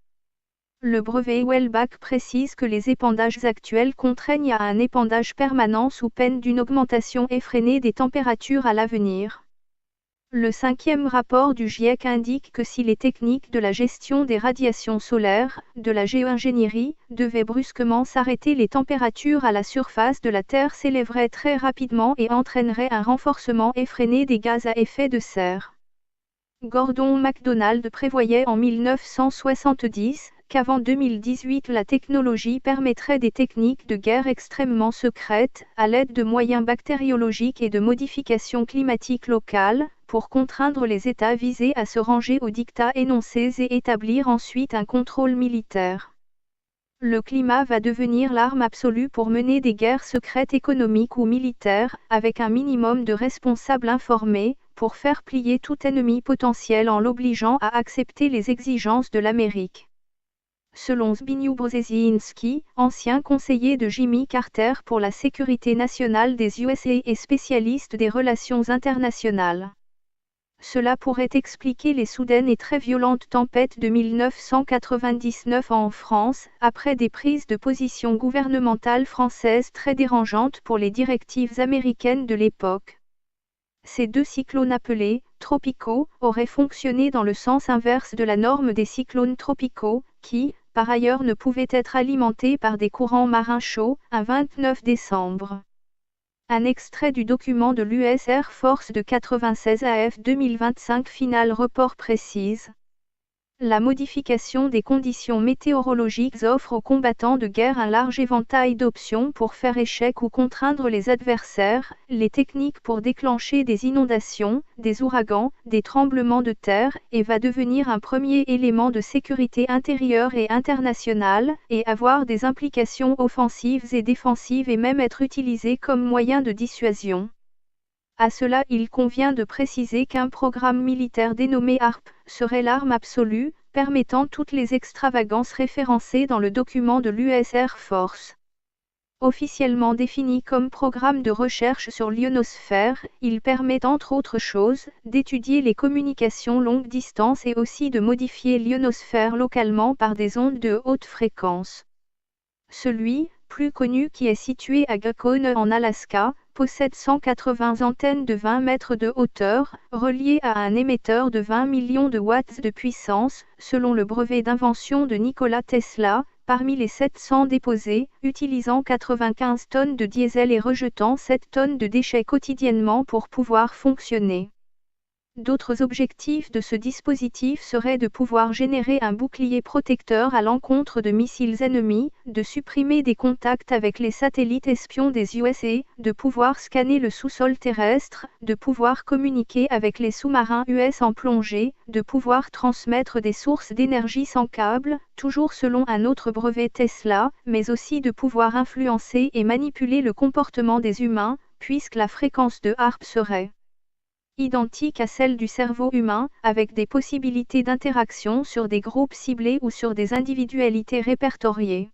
Le brevet Wellbach précise que les épandages actuels contraignent à un épandage permanent sous peine d'une augmentation effrénée des températures à l'avenir. Le 5e rapport du GIEC indique que si les techniques de la gestion des radiations solaires, de la géoingénierie, devaient brusquement s'arrêter, les températures à la surface de la Terre s'élèveraient très rapidement et entraîneraient un renforcement effréné des gaz à effet de serre. Gordon MacDonald prévoyait en 1970 qu'avant 2018 la technologie permettrait des techniques de guerre extrêmement secrètes, à l'aide de moyens bactériologiques et de modifications climatiques locales, pour contraindre les États visés à se ranger aux dictats énoncés et établir ensuite un contrôle militaire. Le climat va devenir l'arme absolue pour mener des guerres secrètes économiques ou militaires, avec un minimum de responsables informés, pour faire plier tout ennemi potentiel en l'obligeant à accepter les exigences de l'Amérique. Selon Zbigniew Brzezinski, ancien conseiller de Jimmy Carter pour la sécurité nationale des USA et spécialiste des relations internationales. Cela pourrait expliquer les soudaines et très violentes tempêtes de 1999 en France, après des prises de position gouvernementales françaises très dérangeantes pour les directives américaines de l'époque. Ces deux cyclones appelés « tropicaux » auraient fonctionné dans le sens inverse de la norme des cyclones tropicaux, qui, par ailleurs ne pouvaient être alimentés par des courants marins chauds, un 29 décembre. Un extrait du document de l'US Air Force de 96 AF 2025 Final Report précise. La modification des conditions météorologiques offre aux combattants de guerre un large éventail d'options pour faire échec ou contraindre les adversaires, les techniques pour déclencher des inondations, des ouragans, des tremblements de terre, et va devenir un premier élément de sécurité intérieure et internationale, et avoir des implications offensives et défensives et même être utilisé comme moyen de dissuasion. À cela, il convient de préciser qu'un programme militaire dénommé HARP serait l'arme absolue, permettant toutes les extravagances référencées dans le document de l'US Air Force. Officiellement défini comme programme de recherche sur l'ionosphère, il permet entre autres choses, d'étudier les communications longue distance et aussi de modifier l'ionosphère localement par des ondes de haute fréquence. Celui, plus connu, qui est situé à Yukon en Alaska, possède 180 antennes de 20 mètres de hauteur, reliées à un émetteur de 20 millions de watts de puissance, selon le brevet d'invention de Nikola Tesla, parmi les 700 déposés, utilisant 95 tonnes de diesel et rejetant 7 tonnes de déchets quotidiennement pour pouvoir fonctionner. D'autres objectifs de ce dispositif seraient de pouvoir générer un bouclier protecteur à l'encontre de missiles ennemis, de supprimer des contacts avec les satellites espions des USA, de pouvoir scanner le sous-sol terrestre, de pouvoir communiquer avec les sous-marins US en plongée, de pouvoir transmettre des sources d'énergie sans câble, toujours selon un autre brevet Tesla, mais aussi de pouvoir influencer et manipuler le comportement des humains, puisque la fréquence de HARP serait identique à celle du cerveau humain, avec des possibilités d'interaction sur des groupes ciblés ou sur des individualités répertoriées.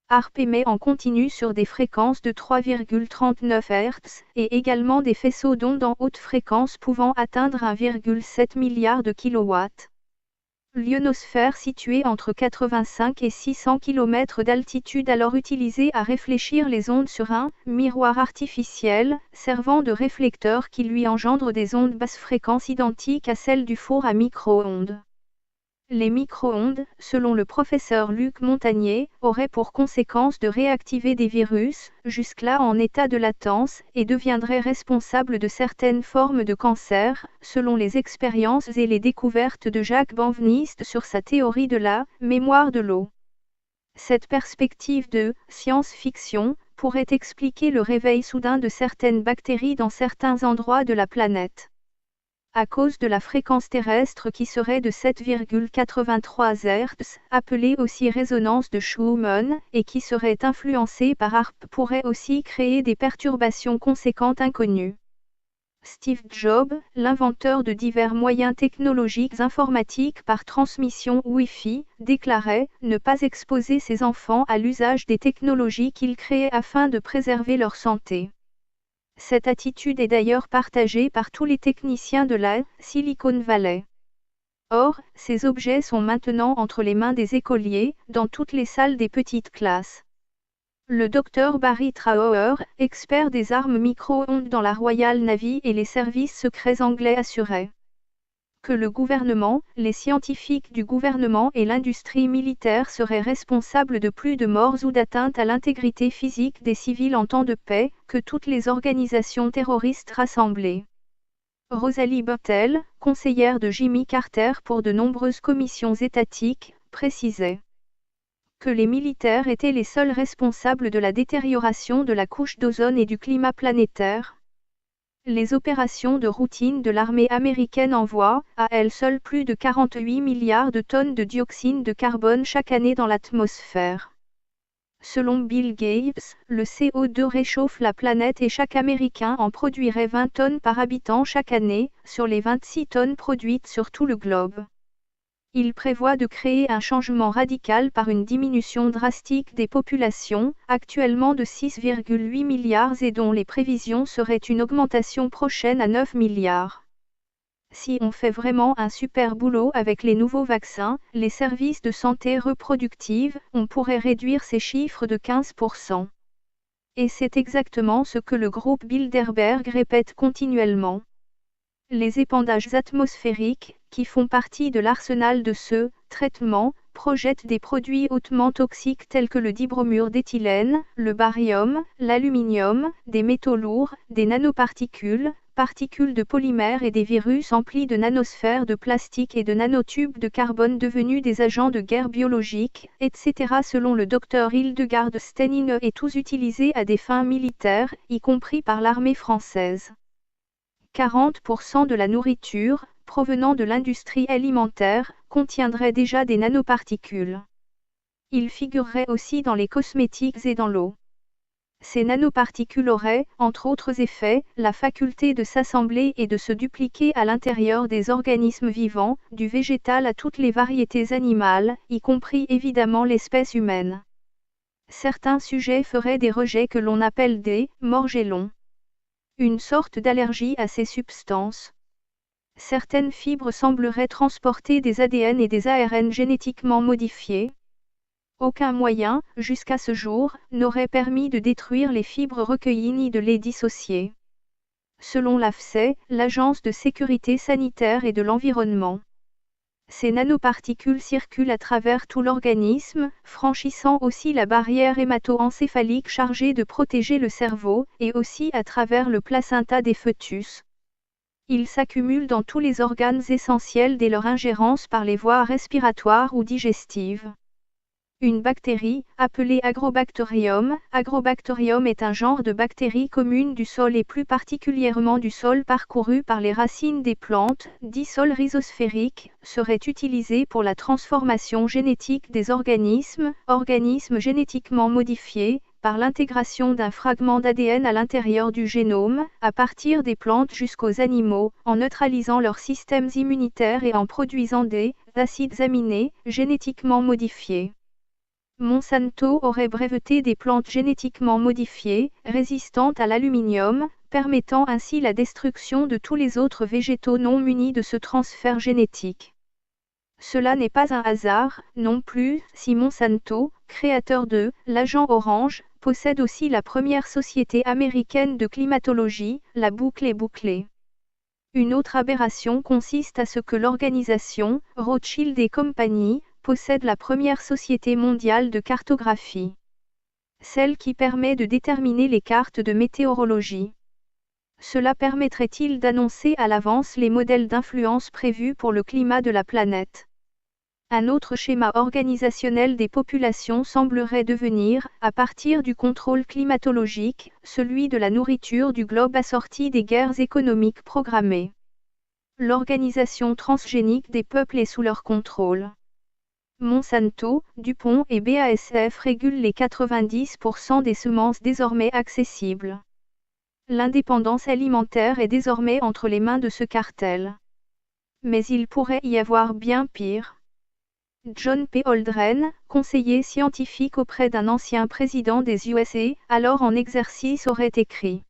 HARP émet en continu sur des fréquences de 3,39 Hz, et également des faisceaux d'ondes en haute fréquence pouvant atteindre 1,7 milliard de kilowatts. L'ionosphère située entre 85 et 600 km d'altitude alors utilisée à réfléchir les ondes sur un « miroir artificiel » servant de réflecteur qui lui engendre des ondes basse fréquence identiques à celles du four à micro-ondes. Les micro-ondes, selon le professeur Luc Montagnier, auraient pour conséquence de réactiver des virus, jusque-là en état de latence, et deviendraient responsables de certaines formes de cancer, selon les expériences et les découvertes de Jacques Benveniste sur sa théorie de la mémoire de l'eau. Cette perspective de science-fiction pourrait expliquer le réveil soudain de certaines bactéries dans certains endroits de la planète. À cause de la fréquence terrestre qui serait de 7,83 Hz, appelée aussi résonance de Schumann, et qui serait influencée par HAARP pourrait aussi créer des perturbations conséquentes inconnues. Steve Jobs, l'inventeur de divers moyens technologiques informatiques par transmission Wi-Fi, déclarait ne pas exposer ses enfants à l'usage des technologies qu'il créait afin de préserver leur santé. Cette attitude est d'ailleurs partagée par tous les techniciens de la Silicon Valley. Or, ces objets sont maintenant entre les mains des écoliers, dans toutes les salles des petites classes. Le docteur Barry Trower, expert des armes micro-ondes dans la Royal Navy et les services secrets anglais assuraient que le gouvernement, les scientifiques du gouvernement et l'industrie militaire seraient responsables de plus de morts ou d'atteintes à l'intégrité physique des civils en temps de paix, que toutes les organisations terroristes rassemblées. Rosalie Bottel, conseillère de Jimmy Carter pour de nombreuses commissions étatiques, précisait que les militaires étaient les seuls responsables de la détérioration de la couche d'ozone et du climat planétaire. Les opérations de routine de l'armée américaine envoient, à elles seules, plus de 48 milliards de tonnes de dioxyde de carbone chaque année dans l'atmosphère. Selon Bill Gates, le CO2 réchauffe la planète et chaque Américain en produirait 20 tonnes par habitant chaque année, sur les 26 tonnes produites sur tout le globe. Il prévoit de créer un changement radical par une diminution drastique des populations, actuellement de 6,8 milliards et dont les prévisions seraient une augmentation prochaine à 9 milliards. Si on fait vraiment un super boulot avec les nouveaux vaccins, les services de santé reproductive, on pourrait réduire ces chiffres de 15%. Et c'est exactement ce que le groupe Bilderberg répète continuellement. Les épandages atmosphériques, qui font partie de l'arsenal de ce traitement, projettent des produits hautement toxiques tels que le dibromure d'éthylène, le barium, l'aluminium, des métaux lourds, des nanoparticules, particules de polymères et des virus emplis de nanosphères de plastique et de nanotubes de carbone devenus des agents de guerre biologique, etc. Selon le Dr Hildegard Steinine, et tous utilisés à des fins militaires, y compris par l'armée française. 40% de la nourriture, provenant de l'industrie alimentaire, contiendrait déjà des nanoparticules. Ils figureraient aussi dans les cosmétiques et dans l'eau. Ces nanoparticules auraient, entre autres effets, la faculté de s'assembler et de se dupliquer à l'intérieur des organismes vivants, du végétal à toutes les variétés animales, y compris évidemment l'espèce humaine. Certains sujets feraient des rejets que l'on appelle des morgellons. Une sorte d'allergie à ces substances. Certaines fibres sembleraient transporter des ADN et des ARN génétiquement modifiés. Aucun moyen, jusqu'à ce jour, n'aurait permis de détruire les fibres recueillies ni de les dissocier. Selon l'AFSE, l'Agence de sécurité sanitaire et de l'environnement, ces nanoparticules circulent à travers tout l'organisme, franchissant aussi la barrière hémato-encéphalique chargée de protéger le cerveau, et aussi à travers le placenta des fœtus. Ils s'accumulent dans tous les organes essentiels dès leur ingérence par les voies respiratoires ou digestives. Une bactérie, appelée Agrobacterium est un genre de bactéries communes du sol et plus particulièrement du sol parcouru par les racines des plantes, dit sol rhizosphérique, serait utilisée pour la transformation génétique des organismes génétiquement modifiés, par l'intégration d'un fragment d'ADN à l'intérieur du génome, à partir des plantes jusqu'aux animaux, en neutralisant leurs systèmes immunitaires et en produisant des acides aminés génétiquement modifiés. Monsanto aurait breveté des plantes génétiquement modifiées, résistantes à l'aluminium, permettant ainsi la destruction de tous les autres végétaux non munis de ce transfert génétique. Cela n'est pas un hasard, non plus, si Monsanto, créateur de l'agent orange, possède aussi la première société américaine de climatologie, la boucle est bouclée. Une autre aberration consiste à ce que l'organisation, Rothschild et compagnie, possède la première société mondiale de cartographie. Celle qui permet de déterminer les cartes de météorologie. Cela permettrait-il d'annoncer à l'avance les modèles d'influence prévus pour le climat de la planète? Un autre schéma organisationnel des populations semblerait devenir, à partir du contrôle climatologique, celui de la nourriture du globe assorti des guerres économiques programmées. L'organisation transgénique des peuples est sous leur contrôle. Monsanto, DuPont et BASF régulent les 90% des semences désormais accessibles. L'indépendance alimentaire est désormais entre les mains de ce cartel. Mais il pourrait y avoir bien pire. John P. Holdren, conseiller scientifique auprès d'un ancien président des USA, alors en exercice, aurait écrit: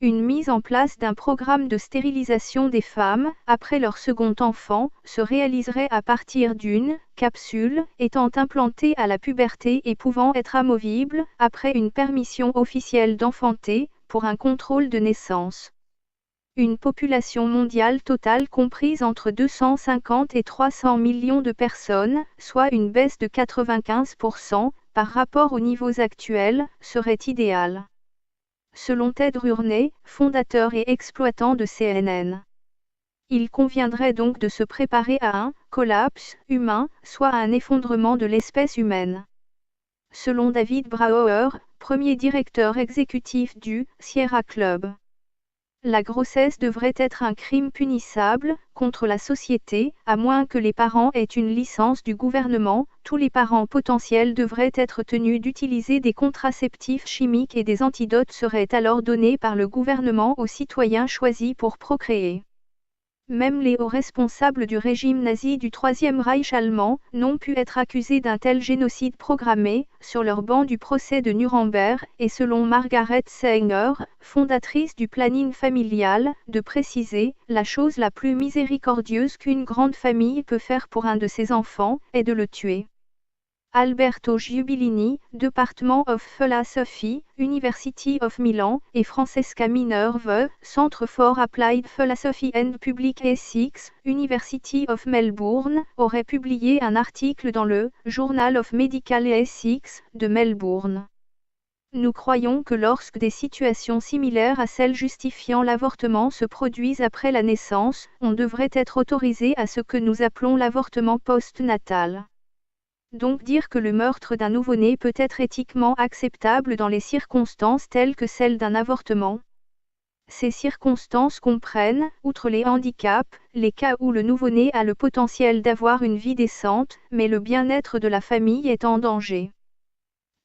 une mise en place d'un programme de stérilisation des femmes, après leur second enfant, se réaliserait à partir d'une capsule, étant implantée à la puberté et pouvant être amovible, après une permission officielle d'enfanter, pour un contrôle de naissance. Une population mondiale totale comprise entre 250 et 300 millions de personnes, soit une baisse de 95%, par rapport aux niveaux actuels, serait idéale. Selon Ted Rurney, fondateur et exploitant de CNN. Il conviendrait donc de se préparer à un collapse humain, soit à un effondrement de l'espèce humaine. Selon David Brower, premier directeur exécutif du Sierra Club. La grossesse devrait être un crime punissable contre la société, à moins que les parents aient une licence du gouvernement. Tous les parents potentiels devraient être tenus d'utiliser des contraceptifs chimiques et des antidotes seraient alors donnés par le gouvernement aux citoyens choisis pour procréer. Même les hauts responsables du régime nazi du Troisième Reich allemand n'ont pu être accusés d'un tel génocide programmé, sur leur banc du procès de Nuremberg, et selon Margaret Sanger, fondatrice du planning familial, de préciser, la chose la plus miséricordieuse qu'une grande famille peut faire pour un de ses enfants, est de le tuer. Alberto Giubilini, Department of Philosophy, University of Milan, et Francesca Minerve, Centre for Applied Philosophy and Public Ethics, University of Melbourne, auraient publié un article dans le Journal of Medical Ethics de Melbourne. Nous croyons que lorsque des situations similaires à celles justifiant l'avortement se produisent après la naissance, on devrait être autorisé à ce que nous appelons l'avortement post-natal. Donc dire que le meurtre d'un nouveau-né peut être éthiquement acceptable dans les circonstances telles que celles d'un avortement. Ces circonstances comprennent, outre les handicaps, les cas où le nouveau-né a le potentiel d'avoir une vie décente, mais le bien-être de la famille est en danger.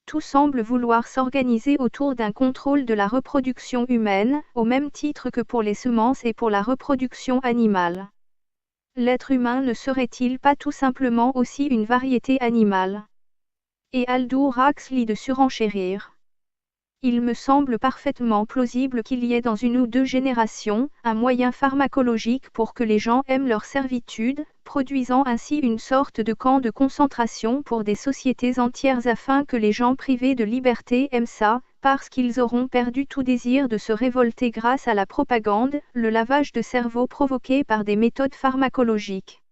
Tout semble vouloir s'organiser autour d'un contrôle de la reproduction humaine, au même titre que pour les semences et pour la reproduction animale. L'être humain ne serait-il pas tout simplement aussi une variété animale? Et Aldous Huxley de surenchérir. Il me semble parfaitement plausible qu'il y ait dans une ou deux générations, un moyen pharmacologique pour que les gens aiment leur servitude, produisant ainsi une sorte de camp de concentration pour des sociétés entières afin que les gens privés de liberté aiment ça, parce qu'ils auront perdu tout désir de se révolter grâce à la propagande, le lavage de cerveau provoqué par des méthodes pharmacologiques.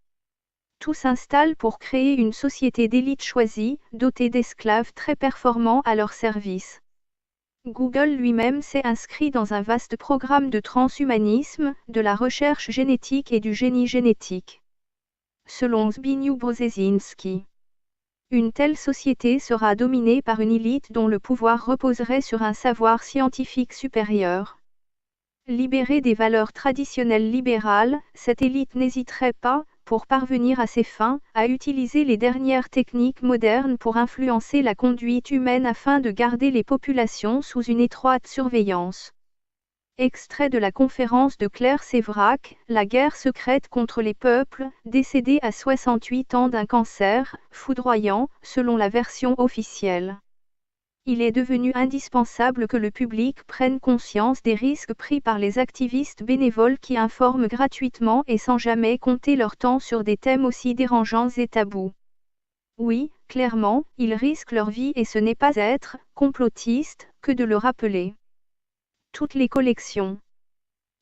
Tout s'installe pour créer une société d'élite choisie, dotée d'esclaves très performants à leur service. Google lui-même s'est inscrit dans un vaste programme de transhumanisme, de la recherche génétique et du génie génétique. Selon Zbigniew Brzezinski, une telle société sera dominée par une élite dont le pouvoir reposerait sur un savoir scientifique supérieur. Libérée des valeurs traditionnelles libérales, cette élite n'hésiterait pas, pour parvenir à ses fins, à utiliser les dernières techniques modernes pour influencer la conduite humaine afin de garder les populations sous une étroite surveillance. Extrait de la conférence de Claire Sévrac, La guerre secrète contre les peuples, décédée à 68 ans d'un cancer, foudroyant, selon la version officielle. Il est devenu indispensable que le public prenne conscience des risques pris par les activistes bénévoles qui informent gratuitement et sans jamais compter leur temps sur des thèmes aussi dérangeants et tabous. Oui, clairement, ils risquent leur vie et ce n'est pas être complotiste que de le rappeler. Toutes les collections.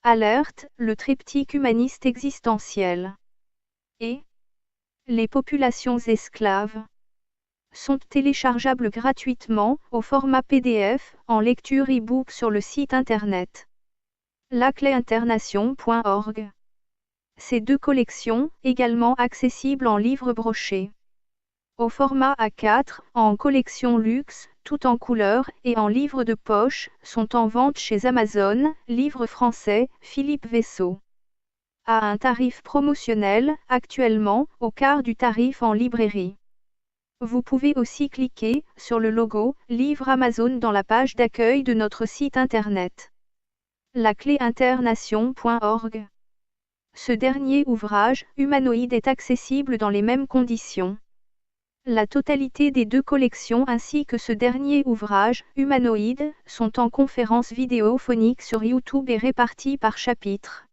Alerte, le triptyque humaniste existentiel. Et les populations esclaves sont téléchargeables gratuitement, au format PDF, en lecture e-book sur le site internet lacléinternation.org. Ces deux collections, également accessibles en livre broché au format A4, en collection luxe, tout en couleur et en livre de poche, sont en vente chez Amazon, livre français, Philippe Vaisseau. À un tarif promotionnel, actuellement, au quart du tarif en librairie. Vous pouvez aussi cliquer sur le logo « Livre Amazon » dans la page d'accueil de notre site internet lacléinternation.org. Ce dernier ouvrage, humanoïde, est accessible dans les mêmes conditions. La totalité des deux collections ainsi que ce dernier ouvrage, humanoïde, sont en conférence vidéophonique sur YouTube et répartis par chapitre.